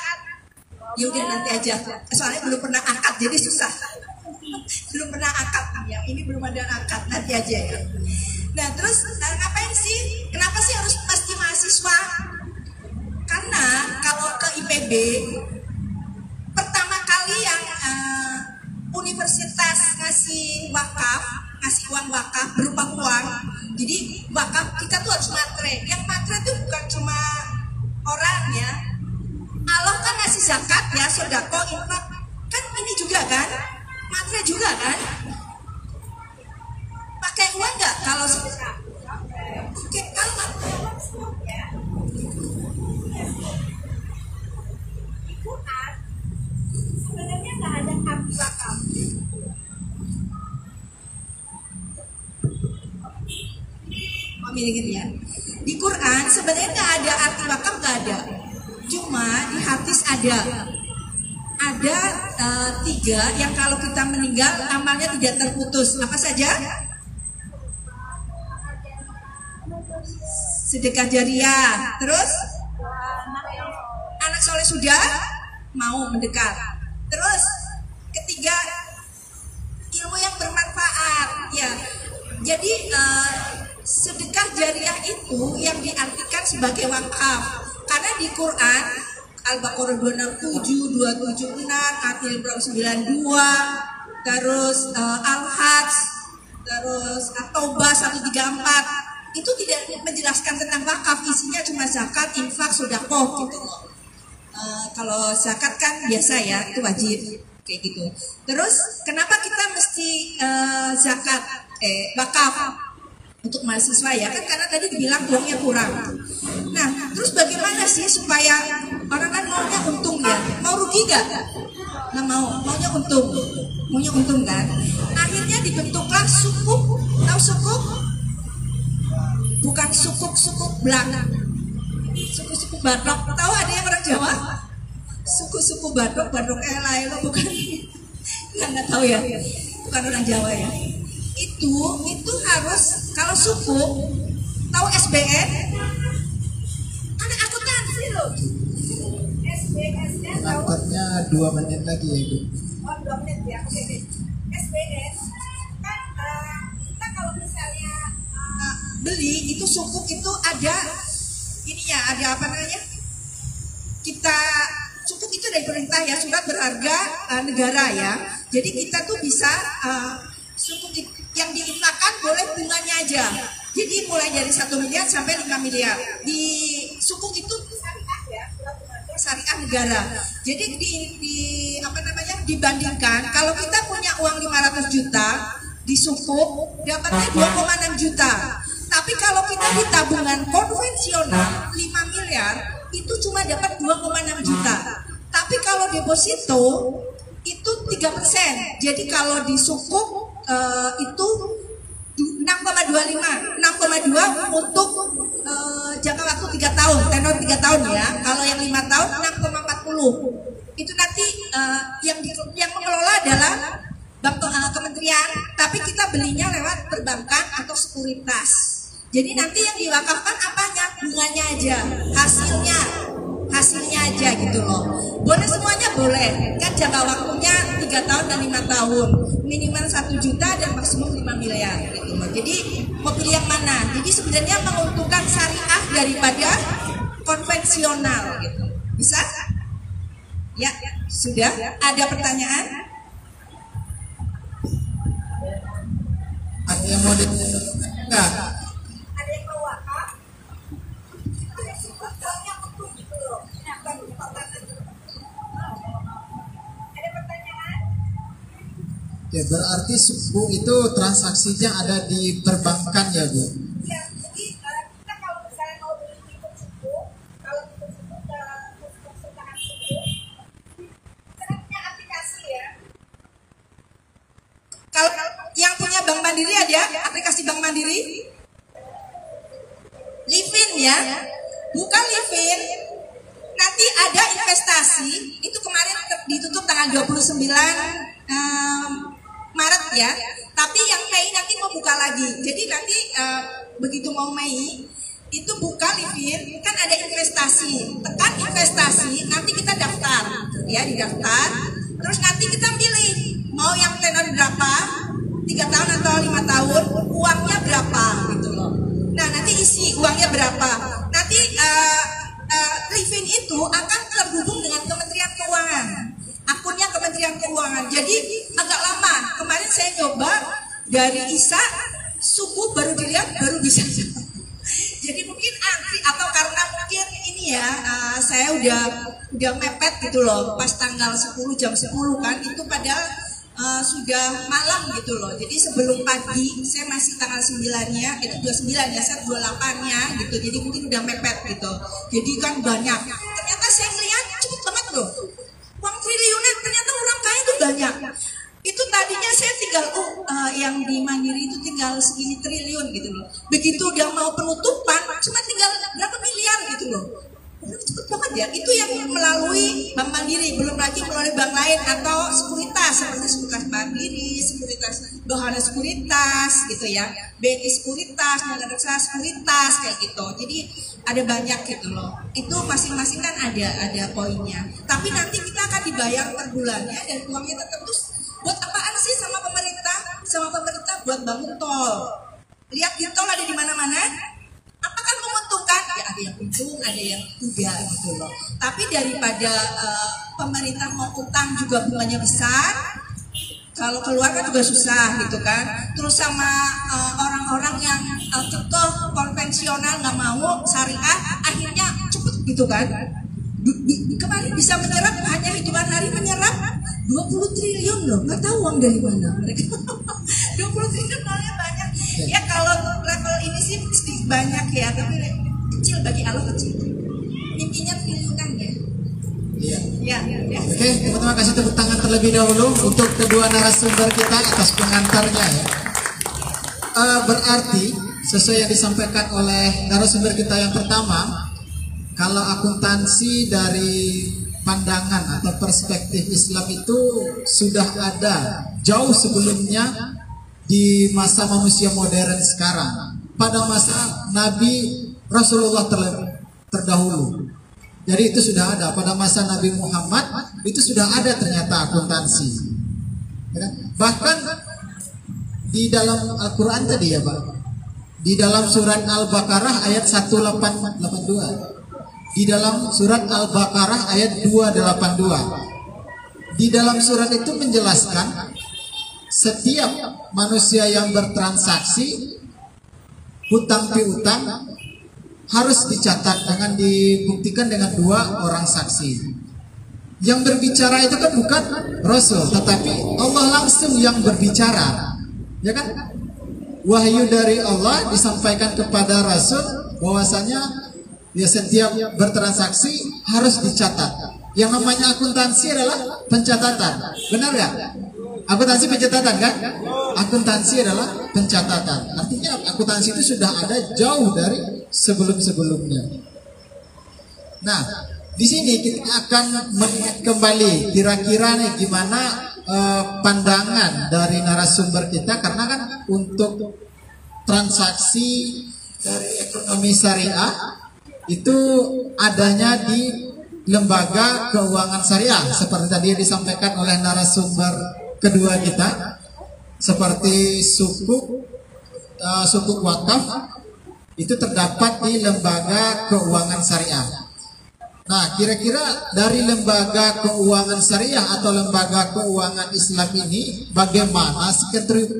Ya udah nanti aja. Soalnya belum pernah akad jadi susah. Belum pernah akad ya. Ini belum ada akad, nanti aja ya. Nah terus ngapain sih? Kenapa sih harus pasti mahasiswa? Karena kalau ke IPB pertama kali yang universitas ngasih wakaf, ngasih uang wakaf berupa uang. Jadi wakaf kita tuh harus matre. Yang matre itu bukan cuma orang ya. Allah kan ngasih zakat ya, sedekah, infak. Kan ini juga kan? Matre juga kan? Pakai uang nggak kalau sedekah? Oke, kalau matre ya. Di Quran sebenarnya nggak ada arti wakaf. Gitu ya. Di Quran sebenarnya nggak ada arti wakaf, nggak ada. Cuma di hadis ada 3 yang kalau kita meninggal amalnya tidak terputus. Apa saja? Sedekah jariah. Terus anak soleh sudah mau mendekat. Terus ketiga ilmu yang bermanfaat. Ya, jadi sedekah jariah itu yang diartikan sebagai wakaf. Karena di Quran Al-Baqarah 267, 276, Al-Imran 92, terus Al-Hajj, terus At-Taubah 134 itu tidak menjelaskan tentang wakaf, isinya cuma zakat, infak, sedekah gitu. Kalau zakat kan biasa ya, itu wajib kayak gitu. Terus kenapa kita mesti zakat wakaf? Untuk mahasiswa ya kan, karena tadi dibilang uangnya kurang. Nah terus bagaimana sih supaya orang kan maunya untung ya, mau rugi gak? Nggak mau, maunya untung kan. Akhirnya dibentuklah sukuk. Tahu sukuk? Bukan sukuk belakang, suku Batok. Tahu ada yang orang Jawa? Suku Batok lain bukan? Nggak tahu ya, bukan orang Jawa ya. Itu harus kalau suku, tahu SBN? Anak akuntansi loh. SBN tahu? Angkatnya 2 menit lagi ya Ibu. Oh 2 menit ya, oke. SBN kan kita kalau misalnya beli itu sukuk itu ada ini ya, ada apa namanya? Kita sukuk itu dari pemerintah ya, surat berharga negara ya. Jadi kita tuh bisa sukuk yang diinfakkan boleh bunganya aja. Jadi mulai dari 1 miliar sampai 5 miliar. Di sukuk itu syariah ya, syariah negara. Jadi dibandingkan kalau kita punya uang 500 juta di sukuk dapatnya 2,6 juta. Tapi kalau kita di tabungan konvensional 5 miliar itu cuma dapat 2,6 juta. Tapi kalau deposito itu 3%. Jadi kalau di sukuk itu 6,2 untuk jangka waktu 3 tahun, tenor 3 tahun ya. Kalau yang 5 tahun 6,40. Itu nanti yang mengelola adalah kementerian, tapi kita belinya lewat perbankan atau sekuritas. Jadi nanti yang diwakafkan apanya? Bunganya aja, hasilnya aja gitu loh. Boleh semuanya boleh, kan jangka waktunya 3 tahun dan 5 tahun, minimal 1 juta dan maksimum 5 miliar gitu loh. Jadi mau pilih yang mana? Jadi sebenarnya menguntungkan syariah daripada konvensional gitu. Bisa? Ya, sudah. Ada pertanyaan? Ada yang mau enggak? Ada yang mau apa? Ada yang betul gitu loh. Ada pertanyaan? Ya, berarti suku itu transaksinya ada di perbankan ya Bu? Ya, jadi kita kalau misalnya mau beli tiket suku, kalau tiket suku untuk sertakan suku, kita punya aplikasi ya. Kalau yang punya Bank Mandiri ada aplikasi Bank Mandiri? Livin ya, bukan Livin. Nanti ada investasi, itu kemarin ditutup tanggal 29 Maret ya. Tapi yang Mei nanti mau buka lagi. Jadi nanti begitu mau Mei itu buka Livin, kan ada investasi. Tekan investasi, nanti kita daftar ya, didaftar. Terus nanti kita pilih mau yang tenor berapa, 3 tahun atau 5 tahun, uangnya berapa gitu loh. Nah nanti isi uangnya berapa. Nanti Livin itu akan terhubung dengan Kementerian Keuangan, akunnya Kementerian Keuangan. Jadi agak lama. Kemarin saya coba dari ISA, suku baru dilihat baru bisa. Jadi mungkin antri atau karena mungkin ini ya, saya udah mepet gitu loh. Pas tanggal 10 jam 10 kan itu padahal sudah malam gitu loh. Jadi sebelum pagi saya masih tanggal 9-nya, itu 29 ya, saya 28-nya gitu. Jadi mungkin udah mepet gitu. Jadi kan banyak. Ternyata saya lihat cepet banget loh. Uang triliunan ternyata orang kaya itu banyak. Itu tadinya saya tinggal yang di Mandiri itu tinggal segini triliun gitu loh. Begitu udah mau penutupan cuma tinggal berapa miliar gitu loh. Cepet banget ya. Itu yang melalui Bank Mandiri, belum lagi melalui bank lain atau sekuritas seperti sekuritas Mandiri, sekuritas Dohana Sekuritas gitu ya, BNI Sekuritas, Negara Sekuritas kayak gitu. Jadi ada banyak gitu loh. Itu masing-masing kan ada poinnya. Tapi nanti kita akan dibayar per bulannya dan uangnya tetap. Terus buat apaan sih sama pemerintah? Sama pemerintah buat bangun tol. Lihat di tol ada di mana-mana. Apakah menguntungkan? Ya ada yang untung, ada yang tidak gitu loh. Tapi daripada pemerintah mau utang juga bunganya besar, kalau keluar kan juga susah gitu kan. Terus sama orang-orang yang kekeh konvensional nggak mau syariah, akhirnya cepet gitu kan. Kemarin bisa menyerap hanya hitungan hari menyerap 20 triliun loh, nggak tahu uang dari mana mereka. 20 triliun nolnya banyak. Ya kalau level ini sih sedikit banyak ya, tapi kecil bagi Allah kecil. Mimpinya triliunan ya. Iya. Ya. Oke, teman-teman kasih tepuk tangan terlebih dahulu untuk kedua narasumber kita atas pengantarnya ya. Berarti sesuai yang disampaikan oleh narasumber kita yang pertama, kalau akuntansi dari pandangan atau perspektif Islam itu sudah ada jauh sebelumnya di masa manusia modern sekarang, pada masa Nabi Rasulullah terdahulu. Jadi itu sudah ada pada masa Nabi Muhammad, itu sudah ada ternyata akuntansi. Bahkan di dalam Al-Quran tadi ya Pak, di dalam surat Al-Baqarah ayat 1882. Di dalam surat Al-Baqarah ayat 282. Di dalam surat itu menjelaskan setiap manusia yang bertransaksi hutang piutang harus dicatat dengan dibuktikan dengan 2 orang saksi. Yang berbicara itu kan bukan Rasul, tetapi Allah langsung yang berbicara. Ya kan? Wahyu dari Allah disampaikan kepada Rasul bahwasanya ya setiap bertransaksi harus dicatat. Yang namanya akuntansi adalah pencatatan. Benar ya? Akuntansi pencatatan kan? Akuntansi adalah pencatatan. Artinya akuntansi itu sudah ada jauh dari sebelum-sebelumnya. Nah, di sini kita akan melihat kembali kira-kira nih gimana pandangan dari narasumber kita, karena kan untuk transaksi dari ekonomi syariah itu adanya di lembaga keuangan syariah seperti tadi disampaikan oleh narasumber kedua kita, seperti sukuk wakaf itu terdapat di lembaga keuangan syariah. Nah, kira-kira dari lembaga keuangan syariah atau lembaga keuangan Islam ini bagaimana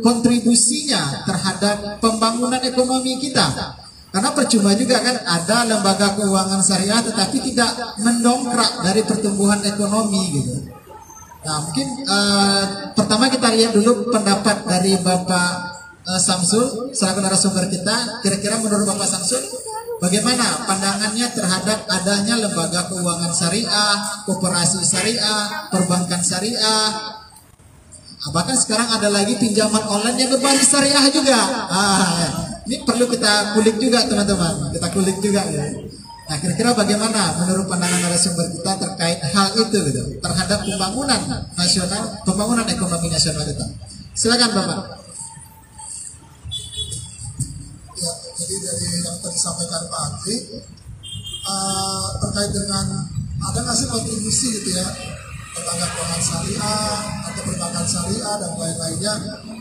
kontribusinya terhadap pembangunan ekonomi kita? Karena percuma juga kan ada lembaga keuangan syariah tetapi tidak mendongkrak dari pertumbuhan ekonomi gitu. Nah, mungkin pertama kita lihat dulu pendapat dari Bapak Samsul selaku narasumber kita. Kira-kira menurut Bapak Samsul bagaimana pandangannya terhadap adanya lembaga keuangan syariah, koperasi syariah, perbankan syariah? Bahkan sekarang ada lagi pinjaman online yang berbasis syariah juga. Ini perlu kita kulik juga teman-teman. Kita kulik juga ya. Nah, kira-kira bagaimana menurut pandangan narasumber kita terkait hal itu gitu, terhadap pembangunan nasional, pembangunan ekonomi nasional kita? Silakan Bapak. Ya, jadi dari yang tadi disampaikan Pak Andri terkait dengan ada nggak sih kontribusi gitu ya lembaga keuangan syariah atau perbankan syariah dan lain-lainnya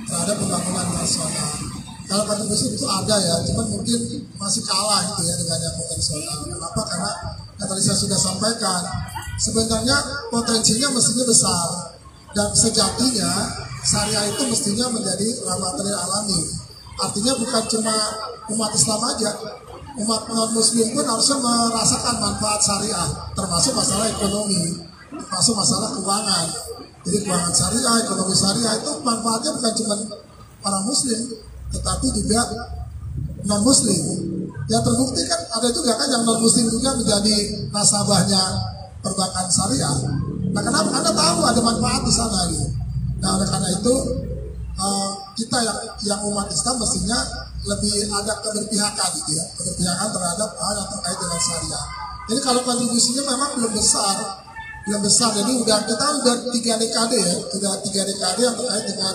terhadap pembangunan nasional. Kalau kontribusi itu ada ya, cuman mungkin masih kalah gitu ya dengan yang konvensional. Kenapa? Karena yang tadi saya sudah sampaikan, sebenarnya potensinya mestinya besar dan sejatinya syariah itu mestinya menjadi rahmatan lil alamin. Artinya bukan cuma umat Islam aja, umat non-muslim pun harusnya merasakan manfaat syariah, termasuk masalah ekonomi, termasuk masalah keuangan. Jadi keuangan syariah, ekonomi syariah itu manfaatnya bukan cuma orang muslim, tetapi juga non-muslim. Ya terbukti kan ada juga kan yang non-muslim juga menjadi nasabahnya perbankan syariah. Nah kenapa? Anda tahu ada manfaat di sana gitu. Nah oleh karena itu kita yang umat Islam mestinya lebih ada keberpihakan gitu ya, keberpihakan terhadap hal yang terkait dengan syariah. Jadi kalau kontribusinya memang belum besar. Jadi kita udah 3 dekade ya, udah 3 dekade yang terkait dengan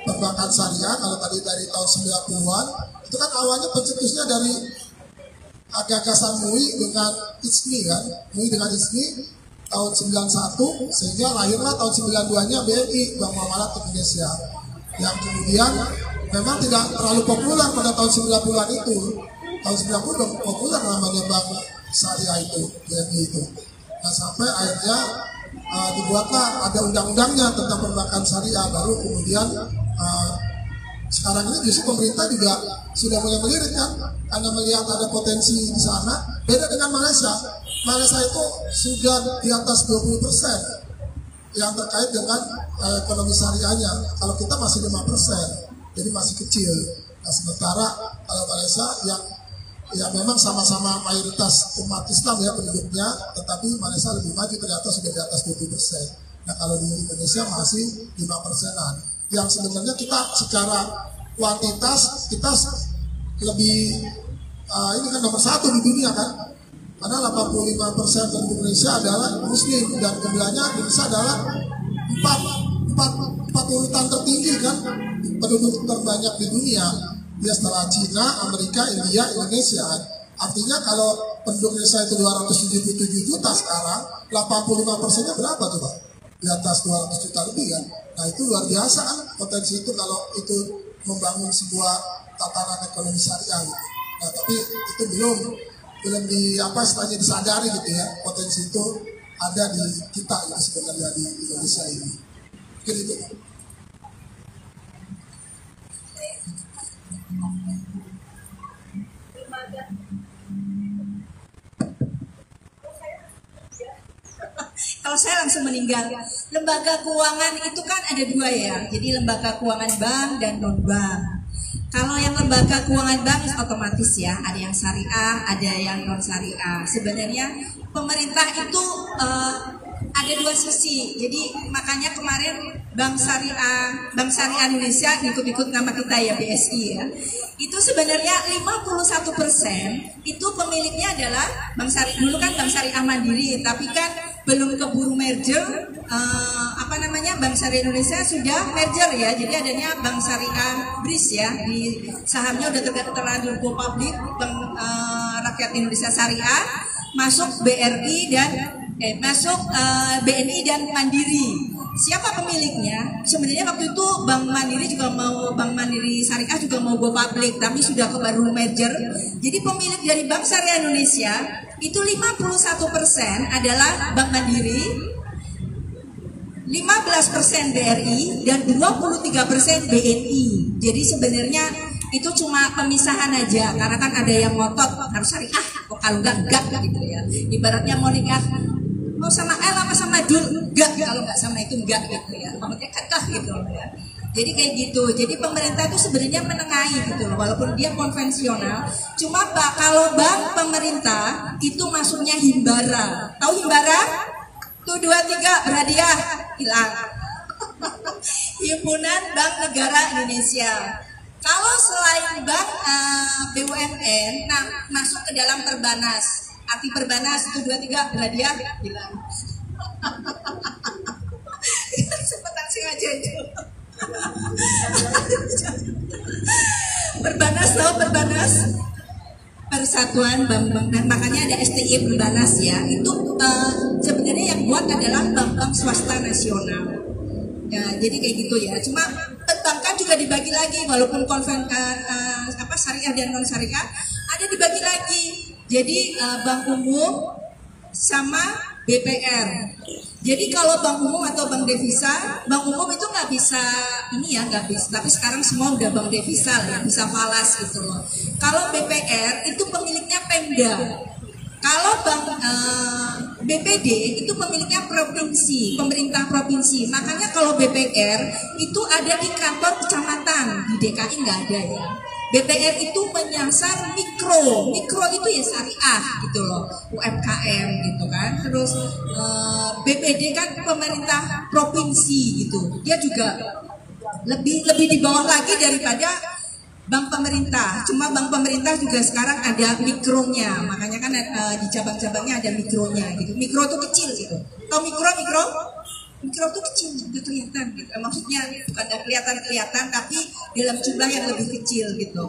perbankan syariah. Kalau tadi dari tahun 90-an itu kan awalnya pencetusnya dari gagasan MUI dengan ISMI kan, MUI dengan ISMI tahun 91 sehingga lahirlah tahun 92-nya BNI, Bank Muamalat Indonesia, yang kemudian memang tidak terlalu populer pada tahun 90-an itu. Tahun 90 populer namanya bank syariah itu, BNI itu. Nah sampai akhirnya dibuatlah ada undang-undangnya tentang perbankan syariah, baru kemudian sekarang ini justru pemerintah juga sudah mulai melirik kan, karena melihat ada potensi di sana. Beda dengan Malaysia. Malaysia itu sudah di atas 20% yang terkait dengan ekonomi syariahnya. Kalau kita masih 5%, jadi masih kecil. Nah sementara kalau Malaysia yang memang sama-sama mayoritas umat Islam ya penduduknya, tetapi Malaysia lebih maju, ternyata sudah di atas 20%. Nah kalau di Indonesia masih 5%-an. Yang sebenarnya kita secara kuantitas kita lebih ini kan nomor 1 di dunia kan, karena 85% penduduk Indonesia adalah Muslim dan jumlahnya Indonesia adalah 4 urutan tertinggi kan penduduk terbanyak di dunia. Dia setelah Cina, Amerika, India, Indonesia. Artinya kalau penduduk Indonesia itu 277 juta sekarang, 85%-nya berapa coba? Di atas 200 juta lebih kan. Nah itu luar biasa kan potensi itu kalau itu membangun sebuah tatanan ekonomi syariah gitu. Nah tapi itu belum istilahnya disadari gitu ya, potensi itu ada di kita gitu, sebenarnya di Indonesia ini. Mungkin itu. Kalau saya langsung meninggal. Lembaga keuangan itu kan ada 2 ya. Jadi lembaga keuangan bank dan non bank. Kalau yang lembaga keuangan bank otomatis ya, ada yang syariah, ada yang non syariah. Sebenarnya pemerintah itu ada 2 sisi. Jadi makanya kemarin Bank Syariah Indonesia ikut-ikut nama kita ya, BSI ya. Itu sebenarnya 51% itu pemiliknya adalah Bank Syariah. Dulu kan Bank Syariah Mandiri, tapi kan belum keburu merger. Bank Syariah Indonesia sudah merger ya. Jadi adanya Bank Syariah BRIS ya. Di sahamnya udah terlanjur go public, Bank Rakyat Indonesia Syariah, masuk BRI dan Masuk BNI dan Mandiri. Siapa pemiliknya? Sebenarnya waktu itu Bank Mandiri Syariah juga mau go public, tapi sudah baru merger. Jadi pemilik dari Bank Syariah Indonesia itu 51% adalah Bank Mandiri, 15% BRI, dan 23% BNI. Jadi sebenarnya itu cuma pemisahan aja, karena kan ada yang ngotot harus syariah, kalau enggak gitu ya. Ibaratnya mau nikah, mau sama L apa sama Dul, enggak, kalau enggak sama itu enggak gitu ya. Maksudnya kekeh gitu ya. Jadi kayak gitu. Jadi pemerintah itu sebenarnya menengahi gitu loh, walaupun dia konvensional. Cuma kalau bank pemerintah itu masuknya himbara. Tahu himbara? Tuh 2, 3 berhadiah hilang. Himpunan Bank Negara Indonesia. Kalau selain bank BUMN, nah masuk ke dalam Perbanas. Arti Perbanas itu 2, 3 berhadiah hilang. Sepetan sih aja itu. Perbanas, tahu Perbanas? Persatuan Bank-Bank, dan makanya ada STI Perbanas ya. Itu sebenarnya yang buat adalah bank-bank swasta nasional. Ya, jadi kayak gitu ya. Cuma perbankan juga dibagi lagi, walaupun syariah dan non syariah ada dibagi lagi. Jadi bank umum sama BPR. Jadi kalau bank umum atau bank devisa, bank umum itu nggak bisa nggak bisa. Tapi sekarang semua udah bank devisa lah, bisa falas gitu loh. Kalau BPR itu pemiliknya Pemda. Kalau bank BPD itu pemiliknya provinsi, pemerintah provinsi. Makanya kalau BPR itu ada di kantor kecamatan, di DKI nggak ada ya. BPR itu menyasar mikro itu ya syariah gitu loh, UMKM gitu kan. Terus BPD kan pemerintah provinsi gitu, dia juga lebih di bawah lagi daripada bank pemerintah. Cuma bank pemerintah juga sekarang ada mikronya, makanya kan di cabang-cabangnya ada mikronya gitu. Mikro itu kecil gitu. Tahu mikro tuh kecil, nggak kelihatan gitu. Maksudnya bukan nggak kelihatan, tapi dalam jumlah yang lebih kecil gitu.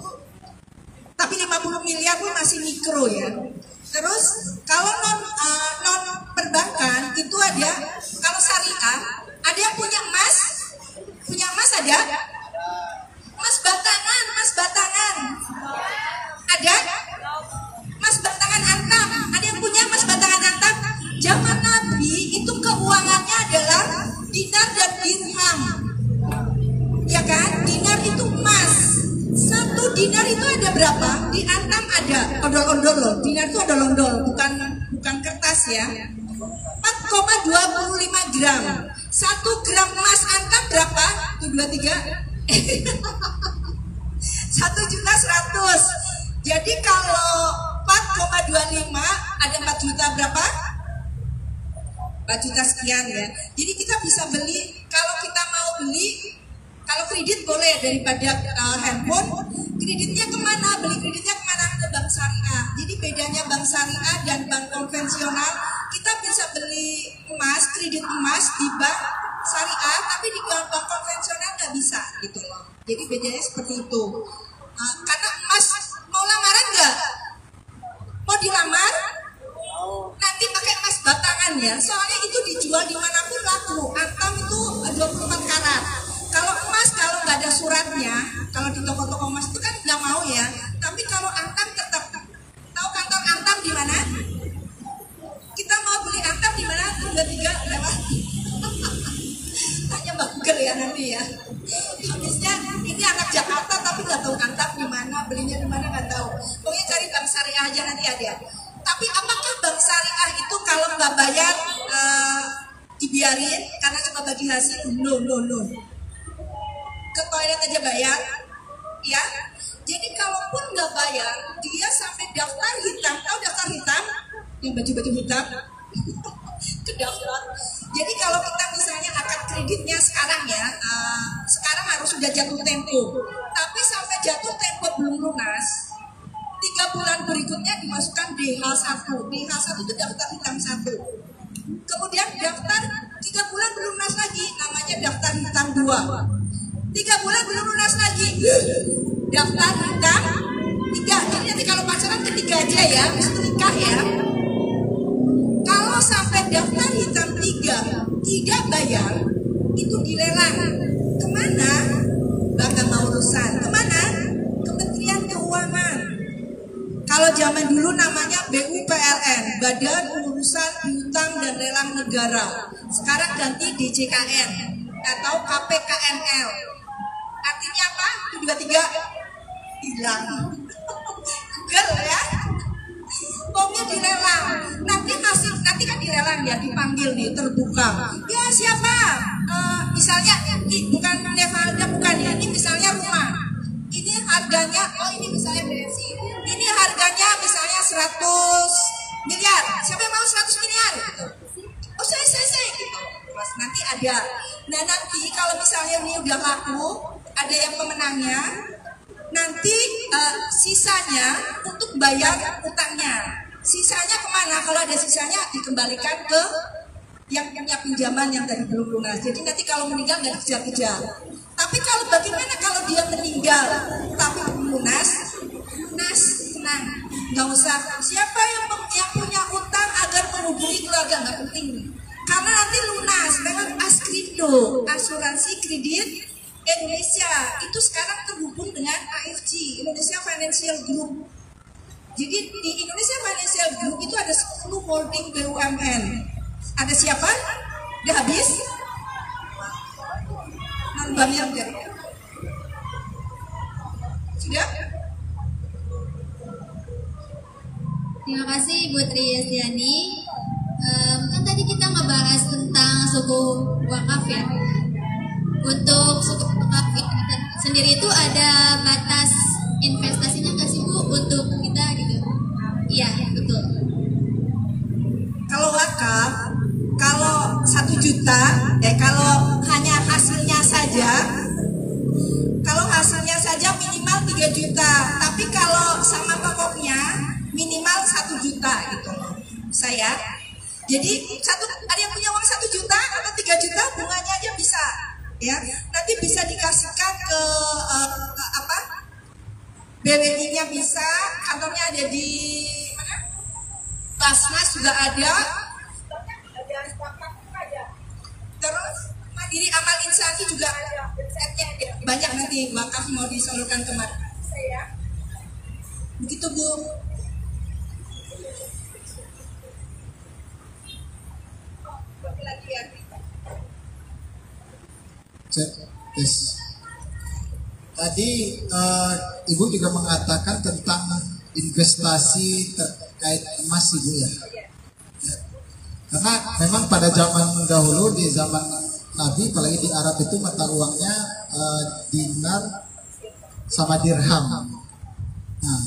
Tapi 50 miliar pun masih mikro ya. Terus kalau non perbankan itu ada, kalau syariah ada yang punya emas ada. Emas batangan ada. Emas batangan antam, ada yang punya emas batangan antam. Zaman Nabi itu keuangannya adalah dinar dan dirham, ya kan? Dinar itu emas. 1 dinar itu ada berapa? Di antam ada ondol-ondol loh. Dinar itu ondol-ondol, bukan kertas ya. 4,25 gram. 1 gram emas antam berapa? Tuh 2, 3. 1.100.000. Jadi kalau 4,25 ada 4 juta berapa? 4 juta sekian ya. Jadi kita bisa beli, kalau kita mau beli, kalau kredit boleh daripada handphone, kreditnya kemana? Beli kreditnya kemana? Ke bank syariah. Jadi bedanya bank syariah dan bank konvensional, kita bisa beli emas, kredit emas di bank syariah, tapi di bank konvensional nggak bisa gitu loh. Jadi bedanya seperti itu. Karena emas mau lamaran nggak? Mau dilamar? Nanti pakai emas batangan ya. Soalnya itu dijual dimanapun laku. Antam itu 24 karat. Kalau emas kalau nggak ada suratnya, kalau di toko-toko emas itu kan nggak mau ya. Tapi kalau antam tetap. Tahu kantor antam di mana? Kita mau beli antam di mana? 23 lewat. Tanya Mbak Google ya nanti ya. Habisnya ini anak Jakarta tapi nggak tahu antam di mana, belinya di mana nggak tahu. Pokoknya cari bank syariah aja nanti ada. Tapi apakah bank syariah itu kalau nggak bayar dibiarin karena cuma bagi hasil? No. Ke toilet aja bayar, ya. Jadi kalaupun nggak bayar, dia sampai daftar hitam. Tahu daftar hitam? Yang baju-baju hitam. Ke daftar. Jadi kalau kita misalnya akad kreditnya sekarang ya, sekarang harus sudah jatuh tempo. Tapi sampai jatuh tempo belum lunas, 3 bulan berikutnya dimasukkan DH1. DH1 itu daftar hitam 1. Kemudian daftar 3 bulan belum lunas lagi, namanya daftar hitam 2. 3 bulan belum lunas lagi, daftar hitam 3. Jadi nanti kalau pacaran ketiga aja ya, habis itu nikah ya. Kalau sampai daftar hitam 3 tidak bayar, itu dilelang. Kemana? Bakal mau urusan. Kemana? Kementerian Keuangan. Kalau zaman dulu namanya BUPLN, Badan Urusan Piutang dan Lelang Negara. Sekarang ganti DJKN atau KPKNL. Artinya apa? 2 3 hilang. Google ya. Pokoknya dilelang. Nanti kan dilelang ya, dipanggil nih, terbuka. Ya siapa? Misalnya bukan Nevalda, bukan ya. Ini misalnya rumah. Ini harganya, ini misalnya BSI. Ini harganya misalnya 100 miliar. Siapa yang mau 100 miliar? Gitu. Oh saya gitu. Terus nanti ada. Nah nanti kalau misalnya ini udah laku, ada yang pemenangnya. Nanti sisanya untuk bayar utangnya. Sisanya kemana? Kalau ada sisanya dikembalikan ke yang punya pinjaman yang tadi belum lunas. Jadi nanti kalau meninggal nggak dikejar-kejar. Tapi kalau bagaimana kalau dia meninggal tapi belum lunas, tenang, nggak usah. Siapa yang punya utang agar menghubungi keluarga, nggak penting. Karena nanti lunas lewat Askrindo, Asuransi Kredit Indonesia. Itu sekarang terhubung dengan AFG, Indonesia Financial Group. Jadi di Indonesia Financial Group itu ada 10 holding BUMN. Ada siapa? Udah habis? Nambahnya udah. Sudah? Terima kasih Ibu Tri Yastiani. Kan tadi kita ngebahas tentang suku wakaf ya. Untuk suku wakaf sendiri itu ada batas investasinya nggak sih Bu untuk kita gitu? Iya betul. Kalau wakaf, kalau 1 juta, kalau hanya hasilnya saja, minimal 3 juta. Tapi kalau sama pokoknya minimal 1 juta gitu, saya. Jadi ada yang punya uang 1 juta atau 3 juta, bunganya aja bisa, ya. Nanti bisa dikasihkan ke BWI-nya bisa, kantornya ada di mana? Basnas juga ada. Terus Mandiri Amal Insani juga ada. Banyak nanti wakaf mau disalurkan kemana? Begitu Bu. Lagi ya. Cek, tes. Tadi Ibu juga mengatakan tentang investasi terkait emas Ibu ya. Karena memang pada zaman dahulu, di zaman Nabi, apalagi di Arab itu mata uangnya dinar sama dirham. Nah,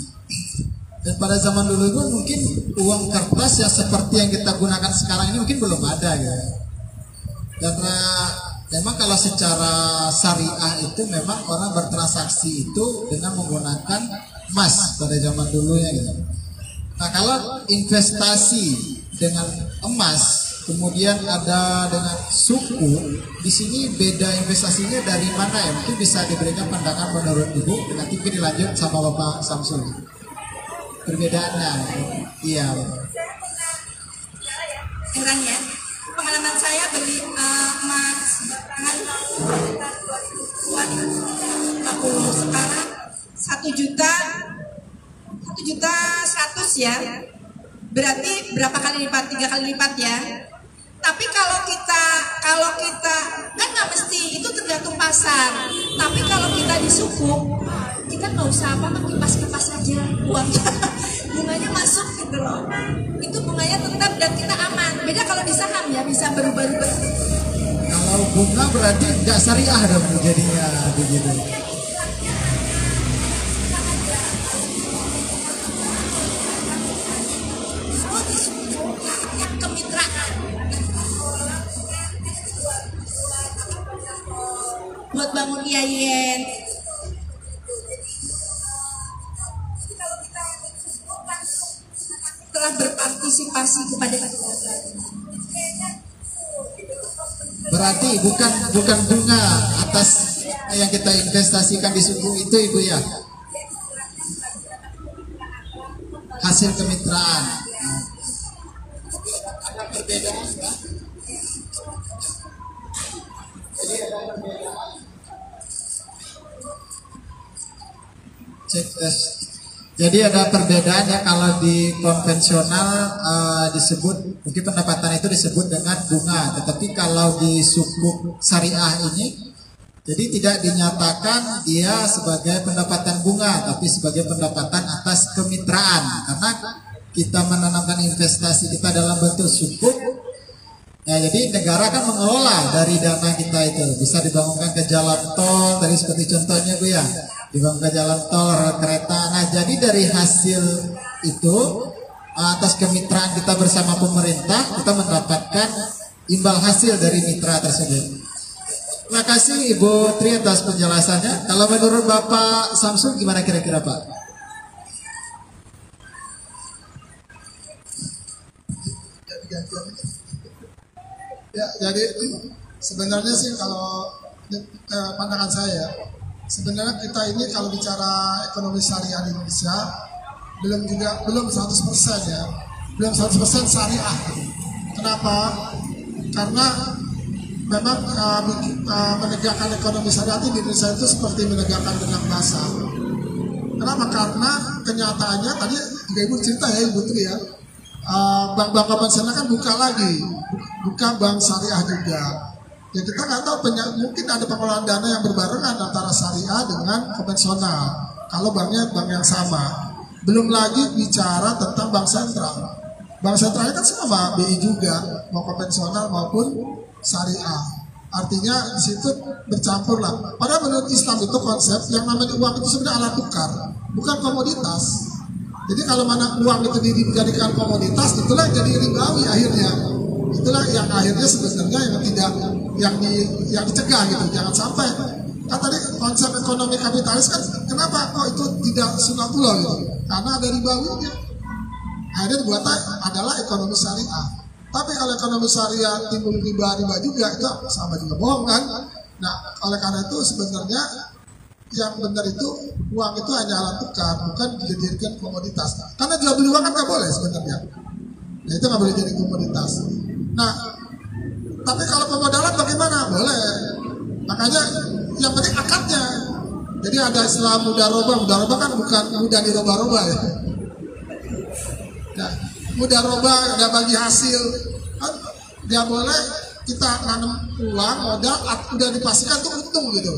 dan pada zaman dulu itu mungkin uang kertas ya seperti yang kita gunakan sekarang ini mungkin belum ada ya. Karena memang kalau secara syariah itu memang orang bertransaksi itu dengan menggunakan emas pada zaman dulu ya gitu. Nah kalau investasi dengan emas kemudian ada dengan suku, di sini beda investasinya dari mana ya? Mungkin bisa diberikan pandangan menurut Ibu, nanti mungkin dilanjut sama Bapak Samsul. Perbedaannya, iya. Heran ya, pengalaman saya beli emas batangan sekarang 1 juta 100 ya, berarti berapa kali lipat? 3 kali lipat ya. Tapi kalau kita kan nggak mesti, itu tergantung pasar. Tapi kalau kita di suku, kita nggak usah kipas aja uangnya, bunganya masuk gitu loh. Itu bunganya tetap dan kita aman. Beda kalau di saham ya, bisa berubah-ubah. Kalau bunga berarti nggak syariah dong jadinya begitu. Buat bangun IAIN. Telah berpartisipasi kepada berarti bukan bunga atas yang kita investasikan di suku itu Ibu ya, hasil kemitraan. perbedaan ya. Cek tes. Jadi ada perbedaan ya, kalau di konvensional disebut mungkin pendapatan itu disebut dengan bunga, tetapi kalau di sukuk syariah ini jadi tidak dinyatakan dia sebagai pendapatan bunga, tapi sebagai pendapatan atas kemitraan, karena kita menanamkan investasi kita dalam bentuk sukuk. Ya, jadi negara kan mengelola dari dana kita itu, bisa dibangunkan ke jalan tol, tadi seperti contohnya Bu ya, dibangun ke jalan tol, rel kereta. Nah, jadi dari hasil itu atas kemitraan kita bersama pemerintah, kita mendapatkan imbal hasil dari mitra tersebut. Terima kasih Ibu Tri atas penjelasannya. Kalau menurut Bapak Samsul gimana kira-kira Pak? Ya, jadi sebenarnya sih kalau pandangan saya, sebenarnya kita ini kalau bicara ekonomi syariah di Indonesia belum 100% ya, belum 100% syariah. Kenapa? Karena memang menegakkan ekonomi syariah di Indonesia itu seperti menegakkan benang basah. Kenapa? Karena kenyataannya tadi juga Ibu cerita ya Ibu Tri ya, bank-bank konvensional kan buka lagi, buka bank syariah juga. Ya kita nggak tahu, mungkin ada pengelolaan dana yang berbarengan antara syariah dengan konvensional. Kalau banknya bank yang sama. Belum lagi bicara tentang bank sentral. Bank sentral kan sama BI juga, mau konvensional maupun syariah. Artinya di situ bercampur lah. Padahal menurut Islam itu konsep yang namanya uang itu sebenarnya alat tukar, bukan komoditas. Jadi kalau mana uang itu dijadikan komoditas, itulah yang jadi ribawi akhirnya. Itulah yang akhirnya sebenarnya yang dicegah gitu. Jangan sampai kan tadi konsep ekonomi kapitalis kan kenapa kok itu tidak sunatullah gitu? Karena ada ribawinya. Akhirnya dibuat adalah ekonomi syariah. Tapi kalau ekonomi syariah timbul riba juga, itu sama juga bohong kan? Nah, oleh karena itu sebenarnya yang benar itu uang itu hanya alat tukar, bukan dijadikan komoditas. Karena jual beli uang kan nggak boleh sebenarnya. Nah, itu nggak boleh jadi komoditas. Nah, tapi kalau pemodalan bagaimana? Boleh. Makanya yang penting akadnya. Jadi ada istilah mudaroba kan bukan mudah diroba-roba ya. Nah, mudaroba ada bagi hasil. Kan dia boleh kita nanam uang modal udah dipastikan tuh untung gitu.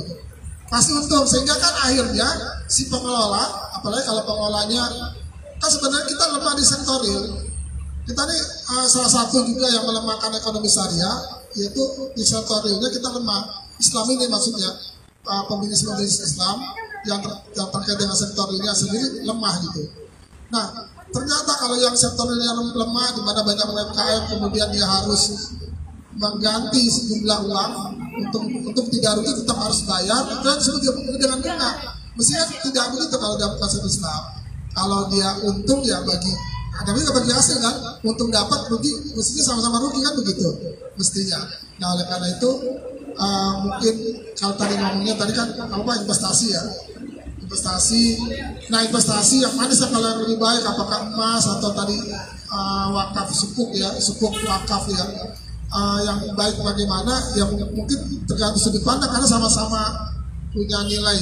Pasti untung, sehingga kan akhirnya si pengelola, apalagi kalau pengelolanya kan sebenarnya kita lemah di sektor real. Kita nih salah satu juga yang melemahkan ekonomi syariah, yaitu di sektor realnya kita lemah. Islam ini maksudnya pembisnis Islam yang terkait dengan sektor realnya sendiri lemah gitu. Nah, ternyata kalau yang sektor realnya lemah, di mana banyak UMKM kemudian dia harus mengganti sejumlah uang untuk tidak rugi tetap harus bayar, dan sebetulnya dengan bunga. Mestinya tidak begitu kalau dalam konsep Islam. Kalau dia untung ya bagi, tapi nggak bagi hasil kan, untung dapat, rugi mestinya sama-sama rugi kan begitu mestinya. Nah oleh karena itu mungkin kalau tadi ngomongnya tadi kan apa investasi ya, investasi. Nah investasi yang mana sih kalau yang lebih baik, apakah emas atau tadi wakaf sukuk ya, sukuk wakaf ya. Yang baik bagaimana ya mungkin tergantung sudut pandang, karena sama-sama punya nilai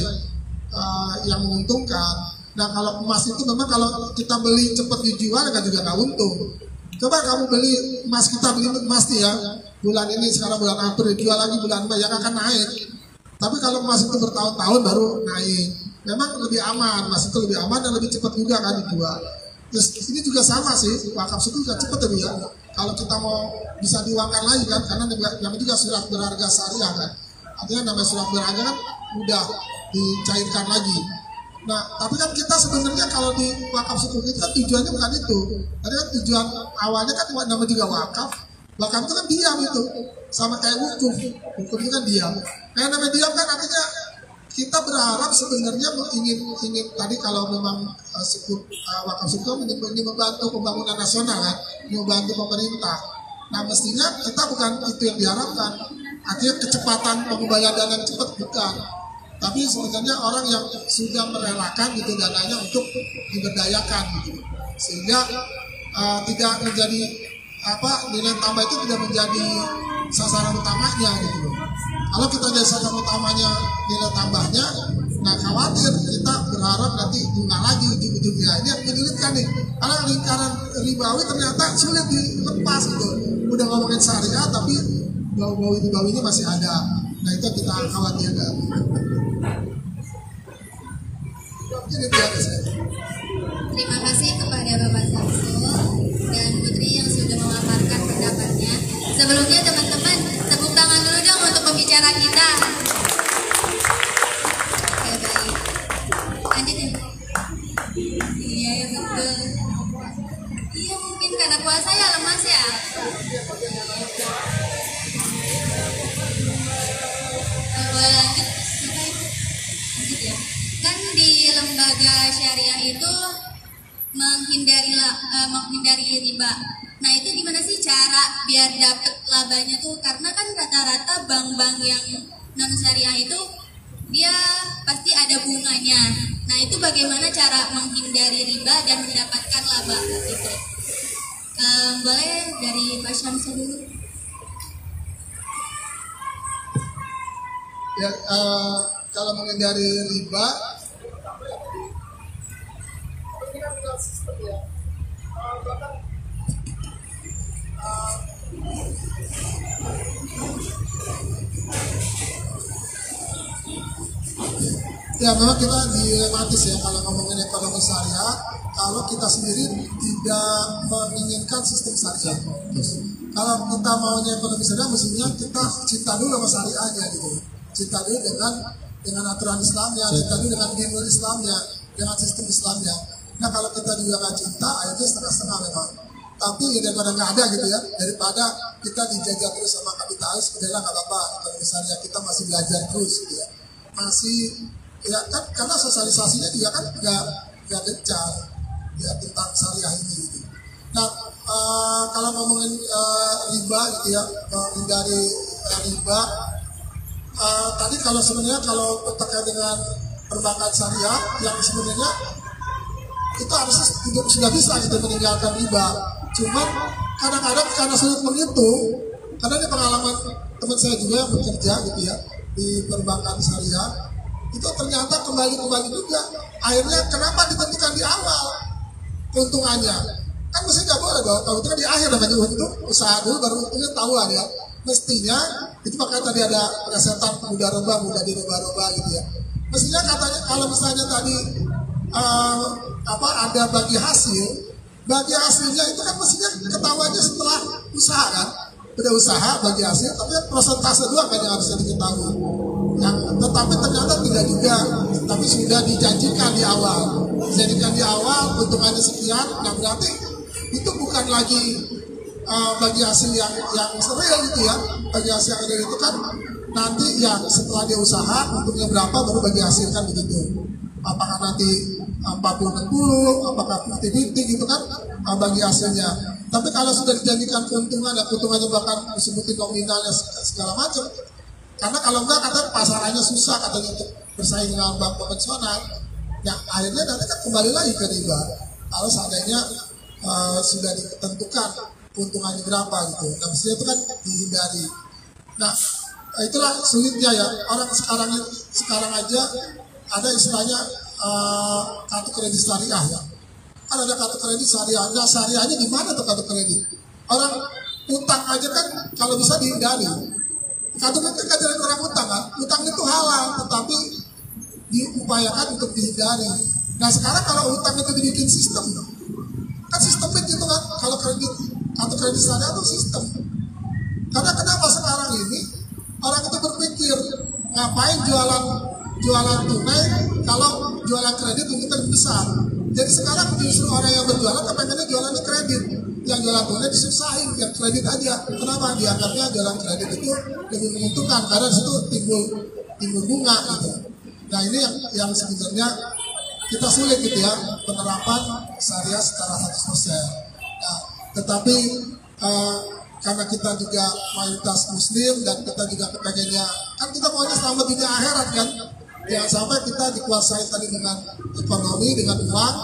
yang menguntungkan. Nah kalau emas itu memang kalau kita beli cepat dijual kan juga nggak untung. Coba kamu beli emas, kita beli emas nih ya, bulan ini sekarang bulan April, dijual lagi bulan Mei yang akan naik. Tapi kalau emas itu bertahun-tahun baru naik, memang lebih aman, emas itu lebih aman dan lebih cepat juga kan dijual. Terus ini juga sama sih, wakaf itu juga cepat ya. Kalau kita mau bisa diuangkan lagi kan, karena namanya juga surat berharga syariah kan. Artinya namanya surat berharga kan mudah dicairkan lagi. Nah, tapi kan kita sebenarnya kalau di wakaf sukuk itu kan tujuannya bukan itu. Tadi kan tujuan awalnya kan namanya juga wakaf. Wakaf itu kan diam itu, sama kayak wukuf. Wukuf itu kan diam. Kayak namanya diam kan artinya kita berharap sebenarnya ingin tadi kalau memang wakaf sukuk ini membantu pembangunan nasional kan, membantu pemerintah. Nah mestinya kita bukan itu yang diharapkan. Artinya kecepatan pengembalian dana yang cepat bukan. Tapi sebenarnya orang yang sudah merelakan gitu dananya untuk diberdayakan gitu, sehingga tidak menjadi nilai tambah itu tidak menjadi sasaran utamanya gitu loh. Kalau kita jadi sasaran utamanya nilai tambahnya, nah khawatir kita berharap nanti bunga lagi ujung-ujungnya. Ini yang menyulitkan nih, karena lingkaran ribawi ternyata sulit dilepas gitu. Udah ngomongin syariah tapi bau-bau ribawinya masih ada. Nah itu kita khawatirkan. Ini dia saya. Terima kasih kepada Bapak Samsul dan Putri yang sudah memaparkan pendapatnya. Sebelumnya teman-teman, tepuk tangan dulu dong untuk pembicara kita. Oke, baik. Lanjut ya. Iya, ya betul. Iya, mungkin karena puasa ya lemas ya. Boleh lanjut? Lanjut ya. Kan di lembaga syariah itu menghindari riba. Nah itu gimana sih cara biar dapet labanya tuh? Karena kan rata-rata bank-bank yang non syariah itu dia pasti ada bunganya. Nah itu bagaimana cara menghindari riba dan mendapatkan laba gitu? Boleh dari Pak Syamsul dulu. Ya, kalau menghindari riba, ya memang kita dilematis ya kalau ngomongin ekonomi syariah. Kalau kita sendiri tidak menginginkan sistem syariah. Kalau kita maunya ekonomi syariah, mestinya kita cinta dulu sama syariahnya gitu. Cinta dulu dengan aturan Islamnya, cinta dulu dengan nilai Islamnya, dengan sistem Islamnya. Nah kalau kita juga nggak cinta, akhirnya setengah-setengah memang. Tapi ya daripada nggak ada gitu ya, daripada kita dijajah terus sama kapitalis, udahlah nggak apa-apa. Ekonomi syariah kita masih belajar terus gitu ya. Masih ya kan karena sosialisasinya juga kan nggak gencar ya tentang syariah ini gitu. Nah kalau ngomongin riba gitu ya, menghindari riba, tadi kalau sebenarnya kalau terkait dengan perbankan syariah yang sebenarnya itu harusnya sudah bisa gitu meninggalkan riba. Cuman kadang-kadang karena sulit menghitung, karena ini pengalaman teman saya juga yang bekerja gitu ya di perbankan syariah, itu ternyata kembali juga. Akhirnya kenapa ditentukan di awal keuntungannya? Kan mesti nggak boleh dong, kalau itu kan di akhir namanya untung, usaha dulu baru untungnya tahuan ya. Mestinya itu makanya tadi ada penasihat mudah dirubah gitu ya. Mestinya katanya kalau misalnya tadi ada bagi hasilnya itu kan mestinya ketahuannya setelah usaha kan, udah usaha bagi hasil, tapi persentase doang kan yang harusnya diketahui. Tetapi ternyata tidak juga, tapi sudah dijanjikan di awal, keuntungannya sekian. Nah berarti itu bukan lagi bagi hasil yang real gitu ya. Bagi hasil yang real itu kan nanti ya setelah dia usaha untungnya berapa baru bagi hasil kan begitu. Apakah nanti 40-60, apakah 50-50 gitu kan bagi hasilnya. Tapi kalau sudah dijanjikan keuntungan dan keuntungannya bahkan disebutin nominalnya segala macam, karena kalau enggak katanya pasarannya susah katanya untuk bersaing dengan bank konvensional, ya akhirnya nanti kan kembali lagi ke riba. Kalau seandainya sudah ditentukan keuntungannya berapa gitu, nah mestinya itu kan dihindari. Nah itulah sulitnya ya orang sekarang aja ada istilahnya kartu kredit syariah ya. Kan ada kartu kredit syariah. Nah syariahnya di mana tuh kartu kredit? Orang utang aja kan kalau bisa dihindari. Kartu kredit kan dari orang utang kan. Utang itu halal, tetapi diupayakan untuk dihindari. Nah sekarang kalau utang itu dibikin sistem, kan sistemnya gitu kan. Kalau kartu kredit syariah itu sistem. Karena kenapa sekarang ini orang itu berpikir ngapain jualan tunai kalau jualan kredit mungkin lebih besar. Jadi sekarang justru orang yang berjualan kepengennya jualannya kredit, yang jualan tunai disusahin, yang kredit aja. Kenapa? Dianggapnya jualan kredit itu lebih menguntungkan karena disitu timbul bunga gitu. Nah ini yang sebenarnya kita sulit gitu ya penerapan syariah secara 100%. Nah, tetapi karena kita juga mayoritas muslim dan kita juga kepengennya kan kita maunya selamat dunia akhirat kan. Jangan sampai kita dikuasai tadi dengan ekonomi, dengan uang,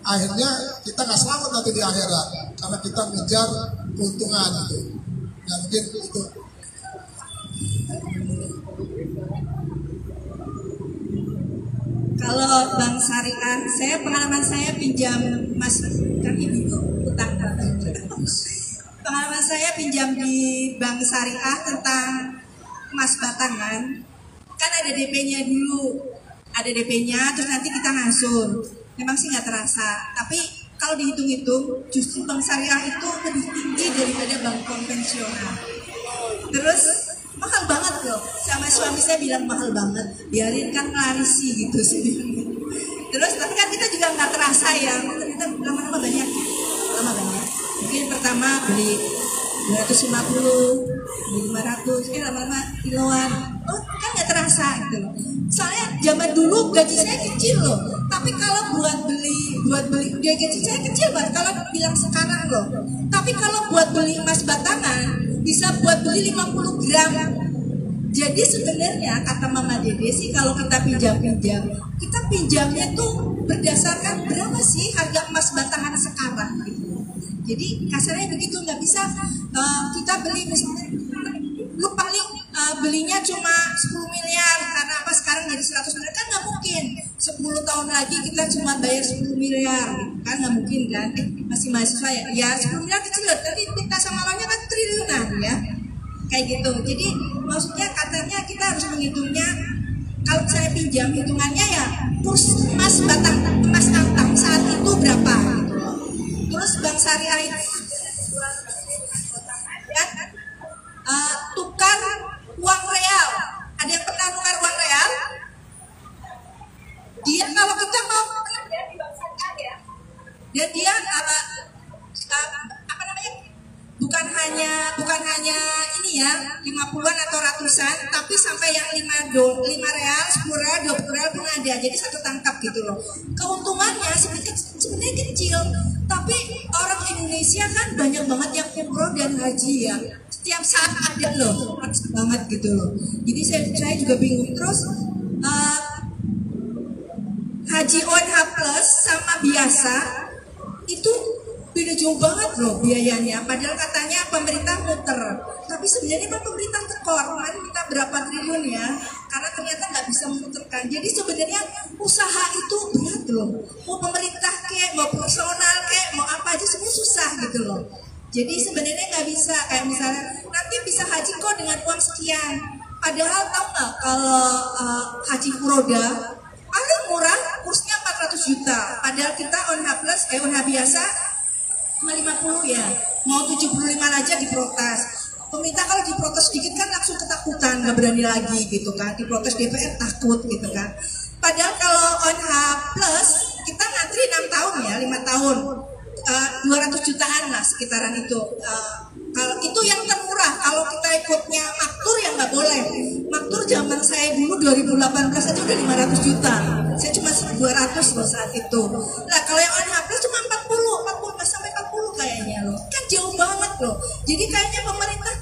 akhirnya kita nggak selamat nanti di akhirat. karena kita ngejar keuntungan gitu. Nah mungkin itu. Kalau bank syariah, pengalaman saya pinjam mas, kan ibu utang. Pengalaman saya pinjam di bank syariah tentang emas batangan, kan ada DP-nya dulu, ada DP-nya, terus nanti kita ngasuh. Memang sih nggak terasa, tapi kalau dihitung-hitung, justru bank syariah itu lebih tinggi daripada bank konvensional. Terus mahal banget loh, sama suami saya bilang mahal banget, biarin kan ngelarisi gitu sih. Terus tapi kan kita juga nggak terasa ya, ternyata lama-lama banyak. Mungkin pertama beli 250, beli 500, lama-lama kiloan. Oh kan nggak terasa gitu loh. Soalnya zaman dulu gaji saya kecil loh, tapi kalau buat beli dia gaji saya kecil banget kalau bilang sekarang loh. Tapi kalau buat beli emas batangan bisa buat beli 50 gram. Jadi sebenarnya kata Mama Dede sih kalau kita pinjam-pinjam, kita pinjamnya tuh berdasarkan berapa sih harga emas batangan sekarang gitu. Jadi kasarnya begitu, nggak bisa kita beli misalnya lu paling belinya cuma 10 miliar karena apa sekarang jadi 100 miliar kan nggak mungkin. 10 tahun lagi kita cuma bayar 10 miliar kan nggak mungkin kan, masih mahasiswa ya 10 miliar kecil loh, tapi kita sama orangnya kan triliunan ya kayak gitu. Jadi maksudnya katanya kita harus menghitungnya, kalau saya pinjam hitungannya ya kurs emas antam saat itu berapa gitu loh. Terus bank syariah itu kan tukar uang real. Ada yang pernah tukar uang real? Dia kalau kita mau di bank syariah ya, dan dia apa namanya? Bukan hanya ini ya 50-an atau ratusan, tapi sampai yang 5 real, 10 real, 20 real pun ada. Jadi satu tangkap gitu loh. Keuntungannya sebenarnya kecil, tapi orang Indonesia kan banyak banget yang umroh dan haji ya. Setiap saat ada loh, banget gitu loh. Jadi saya juga bingung. Terus haji ONH plus sama biasa itu beda jauh banget loh biayanya. Padahal katanya pemerintah muter, tapi sebenarnya pemerintah tekor. Kemarin kita berapa triliun ya, karena ternyata nggak bisa memuterkan. Jadi sebenarnya usaha itu berat loh. Mau pemerintah kek, mau personal kek, mau apa aja semua susah gitu loh. Jadi sebenarnya nggak bisa kayak misalnya nanti bisa haji kok dengan uang sekian. Padahal tahu nggak kalau haji furoda paling murah kursnya 400 juta. Padahal kita ONH plus, ONH biasa 50 ya, mau 75 aja diprotes. Pemerintah kalau diprotes sedikit kan langsung ketakutan, nggak berani lagi gitu kan. Diprotes DPR takut gitu kan. Padahal kalau ONH plus kita ngantri 6 tahun ya, 5 tahun, 200 jutaan lah sekitaran itu. Kalau itu yang termurah, kalau kita ikutnya maktur ya nggak boleh. Maktur zaman saya dulu 2018 aja udah 500 juta. Saya cuma 200 loh saat itu. Nah kalau yang ONH plus cuma 40 sampai 40 kayaknya loh. Kan jauh banget loh. Jadi kayaknya pemerintah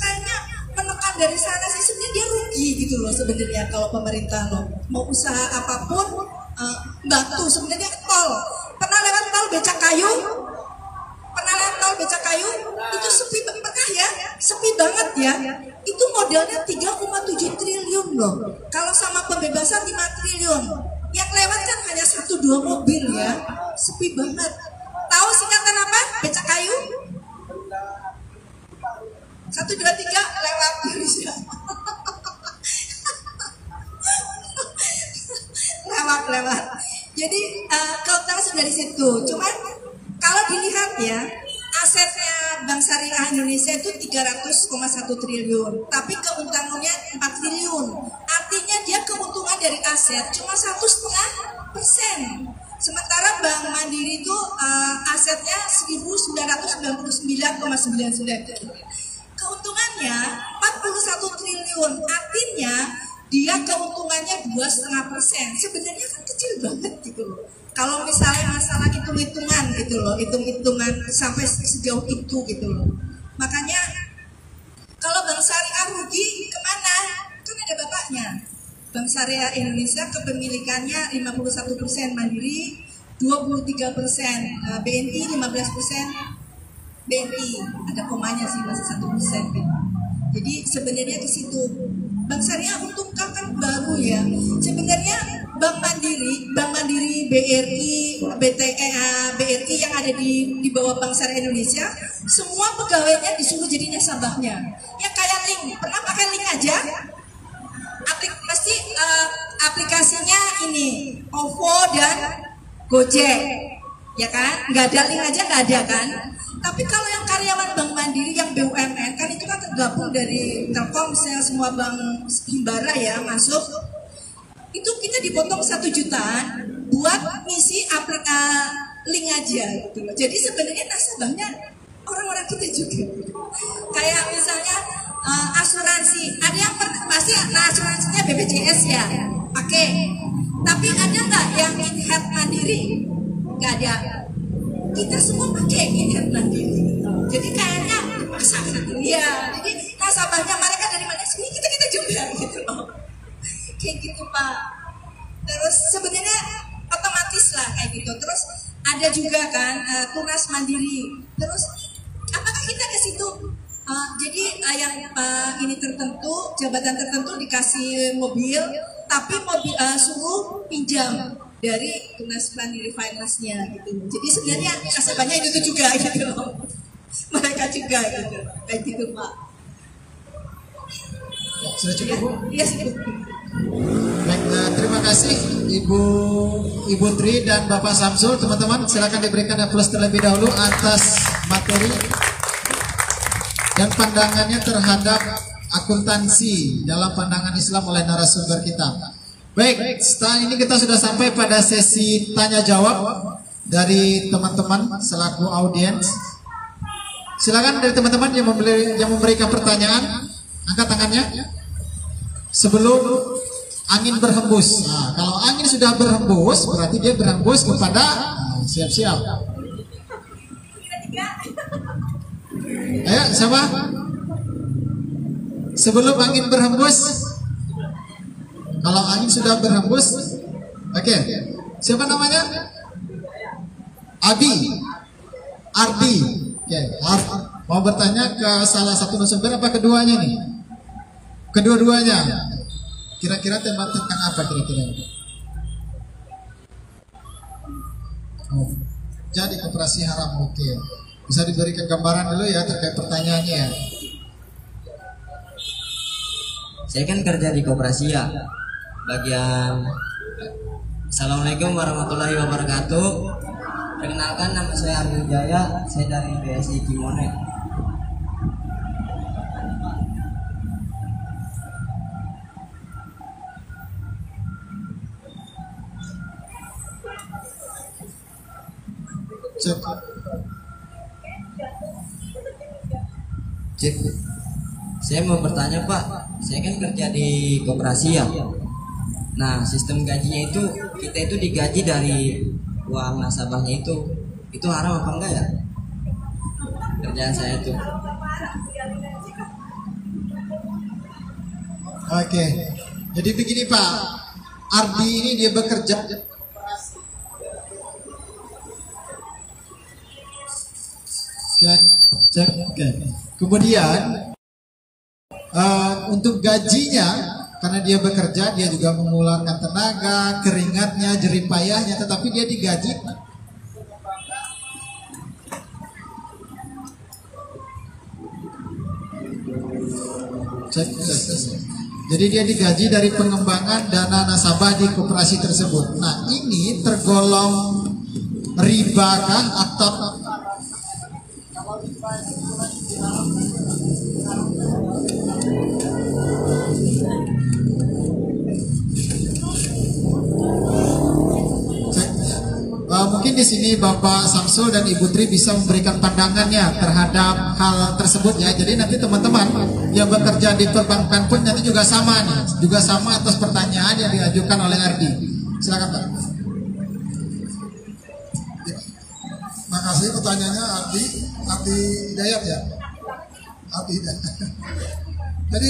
menekan dari sana sih, sebenarnya dia rugi gitu loh sebenarnya kalau pemerintah loh. Mau usaha apapun batu sebenarnya tol. Pernah lewat tol becak kayu? Itu sepi banget ya, sepi banget ya. Itu modalnya 3,7 triliun loh. Kalau sama pembebasan 5 triliun. Yang lewat kan hanya 1-2 mobil ya, sepi banget. Tahu singkatan apa? Becak kayu? 1, 2, 3 lewat bisa. lewat. Jadi keutamaan dari situ. Cuman kalau dilihat ya, asetnya Bank Syariah Indonesia itu 300,1 triliun, tapi keuntungannya 4 triliun. Artinya dia keuntungan dari aset cuma 1,5%. Sementara Bank Mandiri itu asetnya 1.999,99 triliun. Keuntungannya 41 triliun, artinya dia keuntungannya 2,5%. Sebenarnya kan kecil banget gitu loh. Kalau misalnya masalah hitung-hitungan gitu loh, hitung-hitungan sampai sejauh itu gitu loh. Makanya kalau Bank Syariah rugi kemana? Kan ada bapaknya. Bank Syariah Indonesia kepemilikannya 51% Mandiri, 23% BNI, 15% BRI, ada komanya sih masih 1%. Jadi sebenarnya di situ Bank Syariah untuk kan baru ya. Sebenarnya Bank Mandiri, BRI, BRI yang ada di bawah Bank Syariah Indonesia, semua pegawainya disuruh jadi nasabahnya. Ya kayak link, pernah pakai link aja? Pasti aplikasinya ini OVO dan Gojek, ya kan? Nggak ada link aja nggak ada kan? Tapi kalau yang karyawan Bank Mandiri yang BUMN kan itu kan tergabung dari Telkomsel, semua bank himbara ya masuk. Itu kita dipotong 1 jutaan buat ngisi link aja gitu loh. Jadi sebenarnya nasabahnya orang-orang kita juga. Kayak misalnya asuransi, ada yang pasti asuransinya BPJS ya, pakai. Tapi ada nggak yang in-health Mandiri? Nggak ada. Kita semua pakai in-health Mandiri. Jadi kayaknya dipaksakan. Iya. Jadi nasabahnya mereka dari mana sini kita juga gitu loh. Kayak gitu Pak. Terus sebenarnya otomatis lah kayak gitu. Terus ada juga kan tunas mandiri. Terus apakah kita ke situ? Jadi yang ini tertentu, jabatan tertentu dikasih mobil, tapi mobil suruh pinjam dari tunas mandiri finance-nya gitu. Jadi sebenarnya nasabahnya itu juga gitu loh. Mereka juga gitu. Kayak gitu Pak. Sudah cukup Bu? Iya cukup. Baik, terima kasih Ibu Tri dan Bapak Samsul. Teman-teman silakan diberikan plus terlebih dahulu atas materi dan pandangannya terhadap akuntansi dalam pandangan Islam oleh narasumber kita. Baik, setelah ini kita sudah sampai pada sesi tanya jawab dari teman-teman selaku audiens. Silakan dari teman-teman yang memberikan pertanyaan, angkat tangannya sebelum angin berhembus. Nah, kalau angin sudah berhembus, berarti dia berhembus kepada siap-siap. Ayo, siapa? Sebelum angin berhembus. Kalau angin sudah berhembus, oke. Siapa namanya? Abi, Ardi. Oke, mau bertanya ke salah satu narasumber apa keduanya nih? Kedua-duanya. Kira-kira tema tentang apa kira-kira? Oh, jadi koperasi haram, oke. Bisa diberikan gambaran dulu ya terkait pertanyaannya. Saya kan kerja di koperasi ya, bagian. Assalamualaikum warahmatullahi wabarakatuh. Perkenalkan, nama saya Ardi Jaya, saya dari BSI Kimone. Cek. Saya mau bertanya Pak, saya kan kerja di koperasi ya. Nah, sistem gajinya itu kita itu digaji dari uang nasabahnya itu haram apa enggak ya? Kerjaan saya itu. Oke, jadi begini Pak, Ardi ini dia bekerja. Cek. Kemudian untuk gajinya, karena dia bekerja, dia juga mengeluarkan tenaga, keringatnya, jerih payahnya, tetapi dia digaji. Cek. Jadi dia digaji dari pengembangan dana nasabah di koperasi tersebut. Nah, ini tergolong riba kah atau mungkin di sini Bapak Samsul dan Ibu Tri bisa memberikan pandangannya terhadap hal tersebut ya. Jadi nanti teman-teman yang bekerja di perbankan pun nanti juga sama nih, juga sama atas pertanyaan yang diajukan oleh Ardi. Silakan Pak. Makasih pertanyaannya Ardi Hidayat ya. Ardi Hidayat. Jadi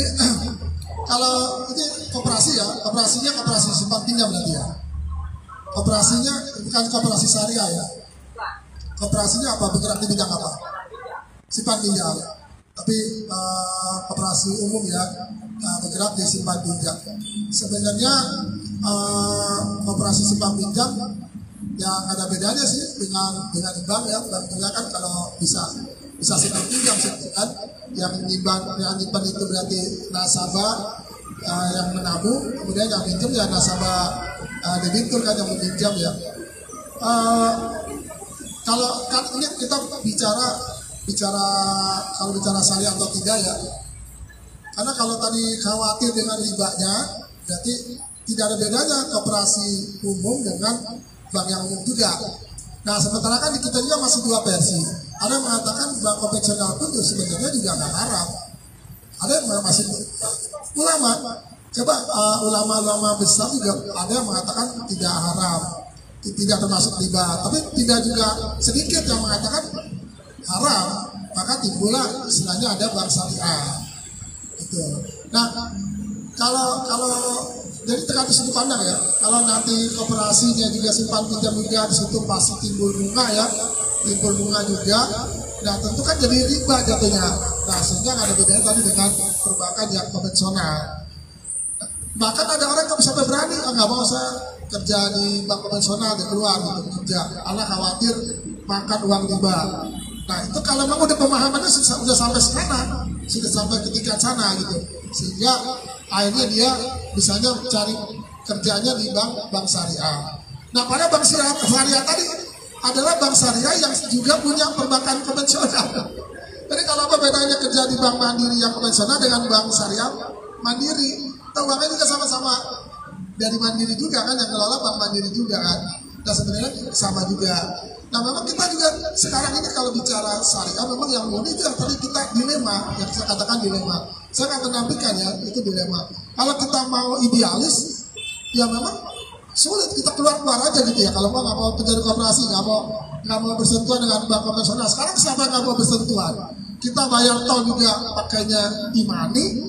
kalau ini koperasi ya, koperasi simpan pinjam berarti ya. Koperasinya bukan koperasi syariah ya. Koperasinya apa? Bergerak di bidang apa? simpan pinjam. Tapi koperasi umum ya bergerak di simpan pinjam. Sebenarnya koperasi simpan pinjam yang ada bedanya sih dengan bank ya. Bank juga kan kalau bisa simpan pinjam kan, yang nyimpan itu berarti nasabah yang menabung, kemudian yang pinjam ya nasabah debitur kan yang meminjam ya. Kalau kan ini kita bicara kalau bicara syariah atau tidak ya, karena kalau tadi khawatir dengan ribanya, berarti tidak ada bedanya koperasi umum dengan bank yang umum juga. Nah sementara kan kita juga masih dua versi. Ada yang mengatakan bank konvensional pun sebenarnya juga nggak haram. Ada yang masih ulama, coba ulama-ulama besar juga ada yang mengatakan tidak haram, tidak termasuk riba. Tapi tidak juga sedikit yang mengatakan haram. Maka timbullah istilahnya ada bank syariah. Gitu. Nah kalau jadi tergantung sudut pandang ya. Kalau nanti koperasinya juga simpan pinjam juga di situ pasti timbul bunga ya, timbul bunga juga. Nah tentu kan jadi riba jatuhnya. Nah sehingga ada bedanya tadi dengan perbankan yang konvensional. Bahkan ada orang yang sampai berani, nggak mau saya kerja di bank konvensional di keluar gitu kerja, karena khawatir makan uang riba. Nah itu kalau memang udah pemahamannya sudah sampai sana, sudah sampai ke tingkat sana gitu, sehingga akhirnya dia misalnya cari kerjanya di bank syariah. Nah pada bank syariah tadi adalah bank syariah yang juga punya perbankan konvensional. Jadi kalau apa bedanya kerja di bank mandiri yang konvensional dengan bank syariah mandiri? Uangnya juga sama-sama dari mandiri juga kan, yang kelola bank mandiri juga kan. Nah sebenarnya sama juga. Nah memang kita juga sekarang ini kalau bicara syariah memang yang murni itu yang tadi kita dilema, yang saya katakan dilema. Saya akan menampilkan ya, itu dilema. Kalau kita mau idealis, ya memang sulit, kita keluar aja gitu ya. Kalau nggak mau menjadi koperasi, nggak mau bersentuhan dengan bank konvensional. Sekarang siapa nggak mau bersentuhan? Kita bayar tol juga pakainya e-money,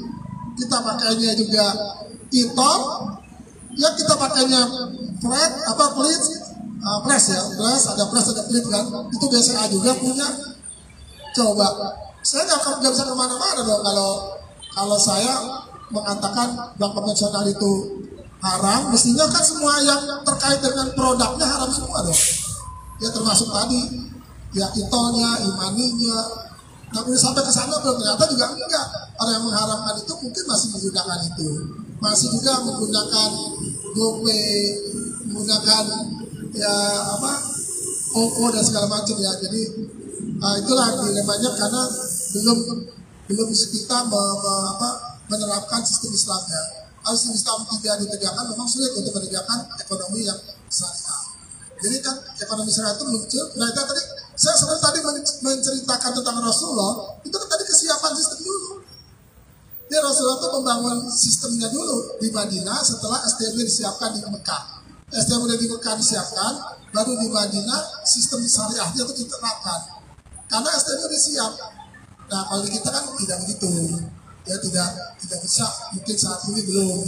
kita pakainya juga e-tol, ya kita pakainya Pres ya, ada Plit kan, itu BCA juga punya. Coba, saya nggak bisa kemana-mana dong kalau saya mengatakan bank konvensional itu haram, mestinya kan semua yang terkait dengan produknya haram semua dong. Ya termasuk tadi, ya e-tolnya, e-money-nya. Nah, sampai ke sana belum, ternyata juga enggak. Ada yang mengharamkan itu mungkin masih menggunakan itu, masih juga menggunakan GoPay, menggunakan ya OVO dan segala macam ya. Jadi itulah dilemanya karena belum kita menerapkan sistem Islamnya. Kalau sistem Islam tidak ditegakkan, memang sulit untuk menegakkan ekonomi yang syariah. Jadi kan ekonomi syariah itu muncul. Nah itu tadi saya sebenarnya tadi menceritakan tentang Rasulullah, itu kan tadi kesiapan sistem dulu. Jadi Rasulullah itu membangun sistemnya dulu di Madinah setelah SDM disiapkan di Mekah. SDM udah di Mekah disiapkan, baru di Madinah sistem syariahnya itu diterapkan. Karena SDM udah siap. Nah kalau di kita kan tidak begitu. Ya tidak bisa, mungkin saat ini belum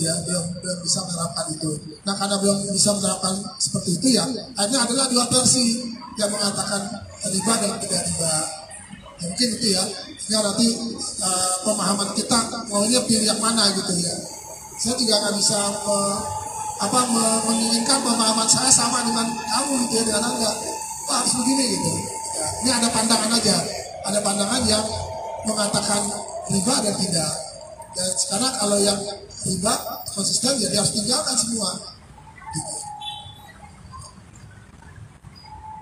bisa menerapkan itu. Nah karena belum bisa menerapkan seperti itu ya, akhirnya adalah dua versi yang mengatakan riba dan tidak riba. Ya, mungkin itu ya. Sehingga nanti pemahaman kita maunya pilih yang mana gitu ya. Saya juga nggak bisa menginginkan pemahaman saya sama dengan kamu gitu ya, dengan Anda. Harus begini gitu. Ya, ini ada pandangan aja, ada pandangan yang mengatakan riba dan tidak. Ya, karena kalau yang riba konsisten ya dia harus tinggalkan semua. Gitu.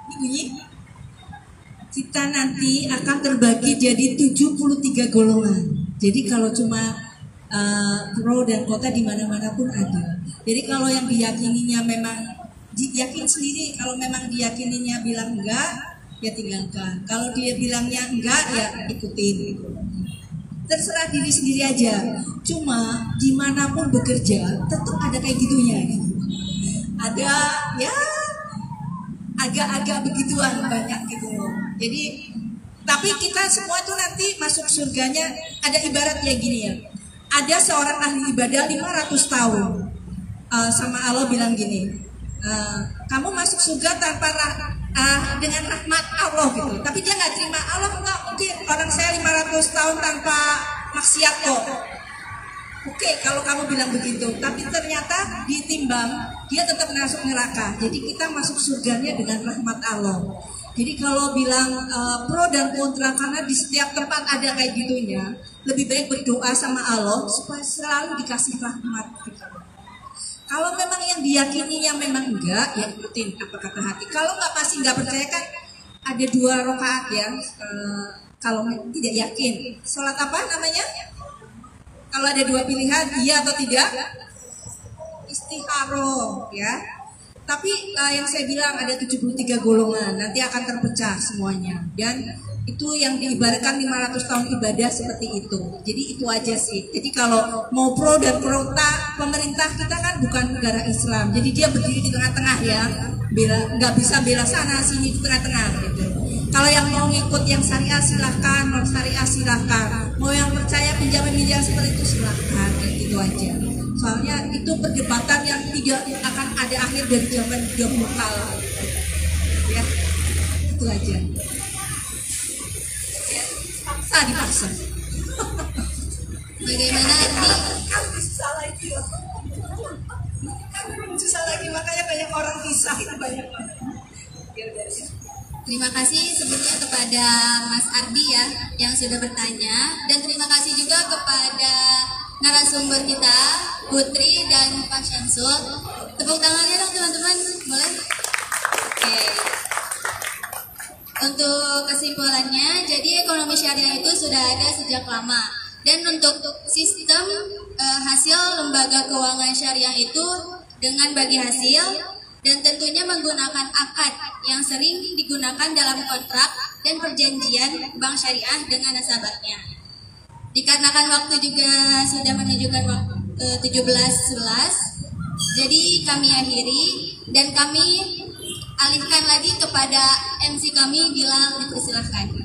Ini bunyi, kita nanti akan terbagi jadi 73 golongan. Jadi kalau cuma pro dan kontra di mana-mana pun ada. Jadi kalau yang diyakininya memang yakin sendiri, kalau memang diyakininya bilang enggak, ya tinggalkan. Kalau dia bilangnya enggak, ya ikutin. Terserah diri sendiri aja. Cuma dimanapun bekerja tetap ada kayak gitunya gitu. Ada ya agak-agak begituan banyak gitu loh. Jadi tapi kita semua itu nanti masuk surganya ada ibarat kayak gini ya. Ada seorang ahli ibadah 500 tahun sama Allah bilang gini, kamu masuk surga dengan rahmat Allah gitu. Tapi dia nggak terima, Allah nggak mungkin orang saya 500 tahun tanpa maksiat kok. Oke, kalau kamu bilang begitu, tapi ternyata ditimbang dia tetap masuk neraka. Jadi kita masuk surganya dengan rahmat Allah. Jadi kalau bilang pro dan kontra, karena di setiap tempat ada kayak gitunya, lebih baik berdoa sama Allah supaya selalu dikasih rahmat gitu. Kalau memang yang diyakininya memang enggak, ya ikutin apa kata hati. Kalau nggak pasti nggak percaya kan ada 2 rakaat ya. Kalau tidak yakin, sholat apa namanya? Kalau ada 2 pilihan, iya atau tidak? Istiharo ya. Tapi yang saya bilang ada 73 golongan, nanti akan terpecah semuanya. Dan itu yang diibaratkan 500 tahun ibadah seperti itu. Jadi itu aja sih. Jadi kalau mau pro dan kontra, pemerintah kita kan bukan negara Islam. Jadi dia berdiri di tengah-tengah ya. Nggak bisa bela sana sini di tengah-tengah gitu. Kalau yang mau ngikut yang syariah silahkan, non syariah silahkan. Mau yang percaya pinjam-pinjam seperti itu silahkan, kayak gitu aja. Soalnya itu perdebatan yang tidak akan ada akhir dari zaman dahulu kala. Ya, itu aja. Dipaksa. Bagaimana Kan susah lagi. Susah lagi, makanya banyak orang pisah itu banyak banget. Terima kasih sebelumnya kepada Mas Ardi ya yang sudah bertanya, dan terima kasih juga kepada narasumber kita Putri dan Pak Syamsul. Tepuk tangannya dong teman-teman, boleh? Oke. Untuk kesimpulannya, jadi ekonomi syariah itu sudah ada sejak lama, dan untuk sistem hasil lembaga keuangan syariah itu dengan bagi hasil dan tentunya menggunakan akad yang sering digunakan dalam kontrak dan perjanjian bank syariah dengan nasabahnya. Dikarenakan waktu juga sudah menunjukkan 17.11, jadi kami akhiri dan kami alihkan lagi kepada MC kami, Bilal, dipersilahkan.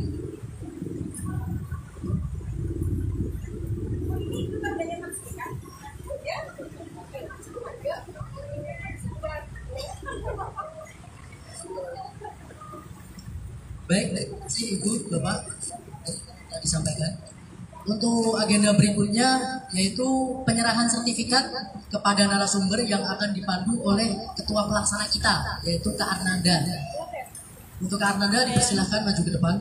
Baik, terima kasih Ibu, Bapak yang disampaikan. Untuk agenda berikutnya yaitu penyerahan sertifikat kepada narasumber yang akan dipandu oleh Ketua Pelaksana kita, yaitu Kak Arnanda. Untuk Kak Arnanda dipersilahkan maju ke depan.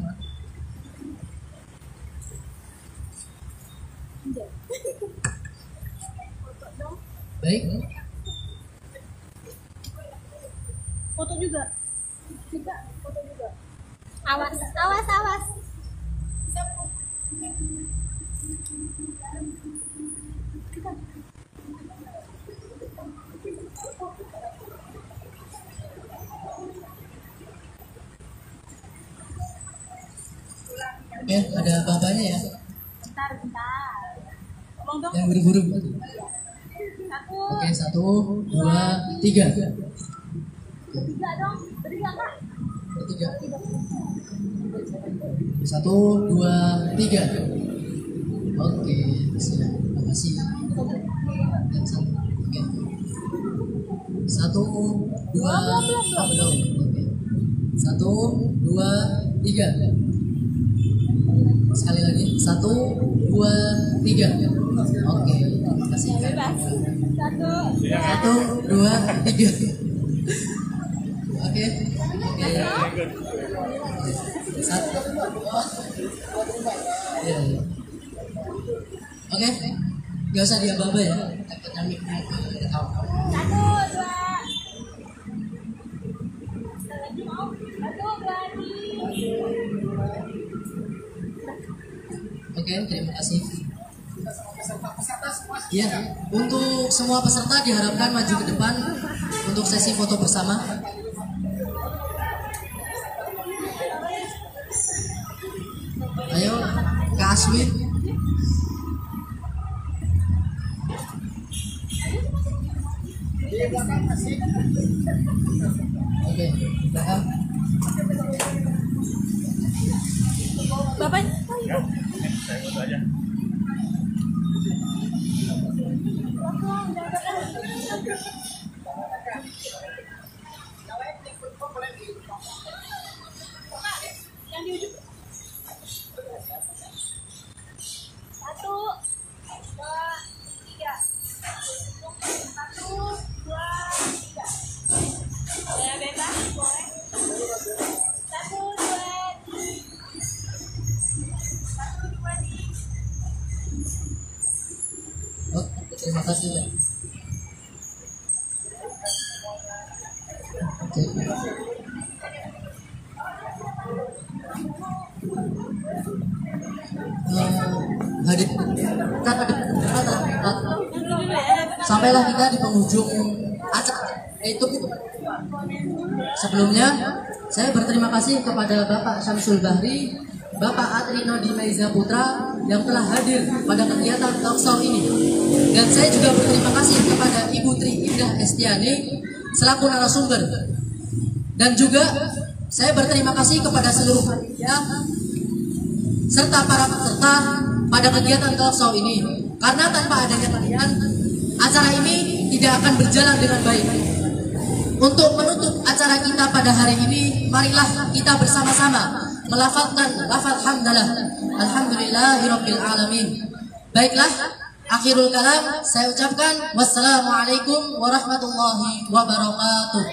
Baik. Foto juga. Foto juga. Awas, awas, awas. Oke, ada bapaknya ya. Bentar. Ngomong dong. Yang buru-buru. Satu. Oke, 1, 2, 3. Tiga dong. Berdua Kak. 3. 1, 2, 3. Oke, siap. Terima kasih. Dan 1. Oke. 1, 2, belum. Oke. 1, 2, 3. Sekali lagi. 1, 2, 3. Oke, terima kasih. Bebas. 1. 1, 2, 3. Oke. Satu. Ya. Oke. Gak usah diaba-aba ya. Takutnya mic-nya rekam. 1, 2. Lagi mau. 1, 2. Oke, terima kasih. Ya, untuk semua peserta diharapkan maju ke depan untuk sesi foto bersama. Ayo, Kak Aswin. Oke, belakang. Bapak. Terima kasih ya. Oke. Hadir sampailah kita di penghujung acara, yaitu sebelumnya saya berterima kasih kepada Bapak Syamsul Bahri, Bapak Atrino Dimaiza Putra yang telah hadir pada kegiatan talkshow ini, dan saya juga berterima kasih kepada Ibu Tri Indah Estiani selaku narasumber, dan juga saya berterima kasih kepada seluruh panitia serta para peserta pada kegiatan talkshow ini, karena tanpa adanya kalian acara ini tidak akan berjalan dengan baik. Untuk menutup acara kita pada hari ini, marilah kita bersama-sama melafalkan lafaz hamdalah alhamdulillahirabbil alamin. Baiklah, akhirul kalam saya ucapkan wassalamualaikum warahmatullahi wabarakatuh.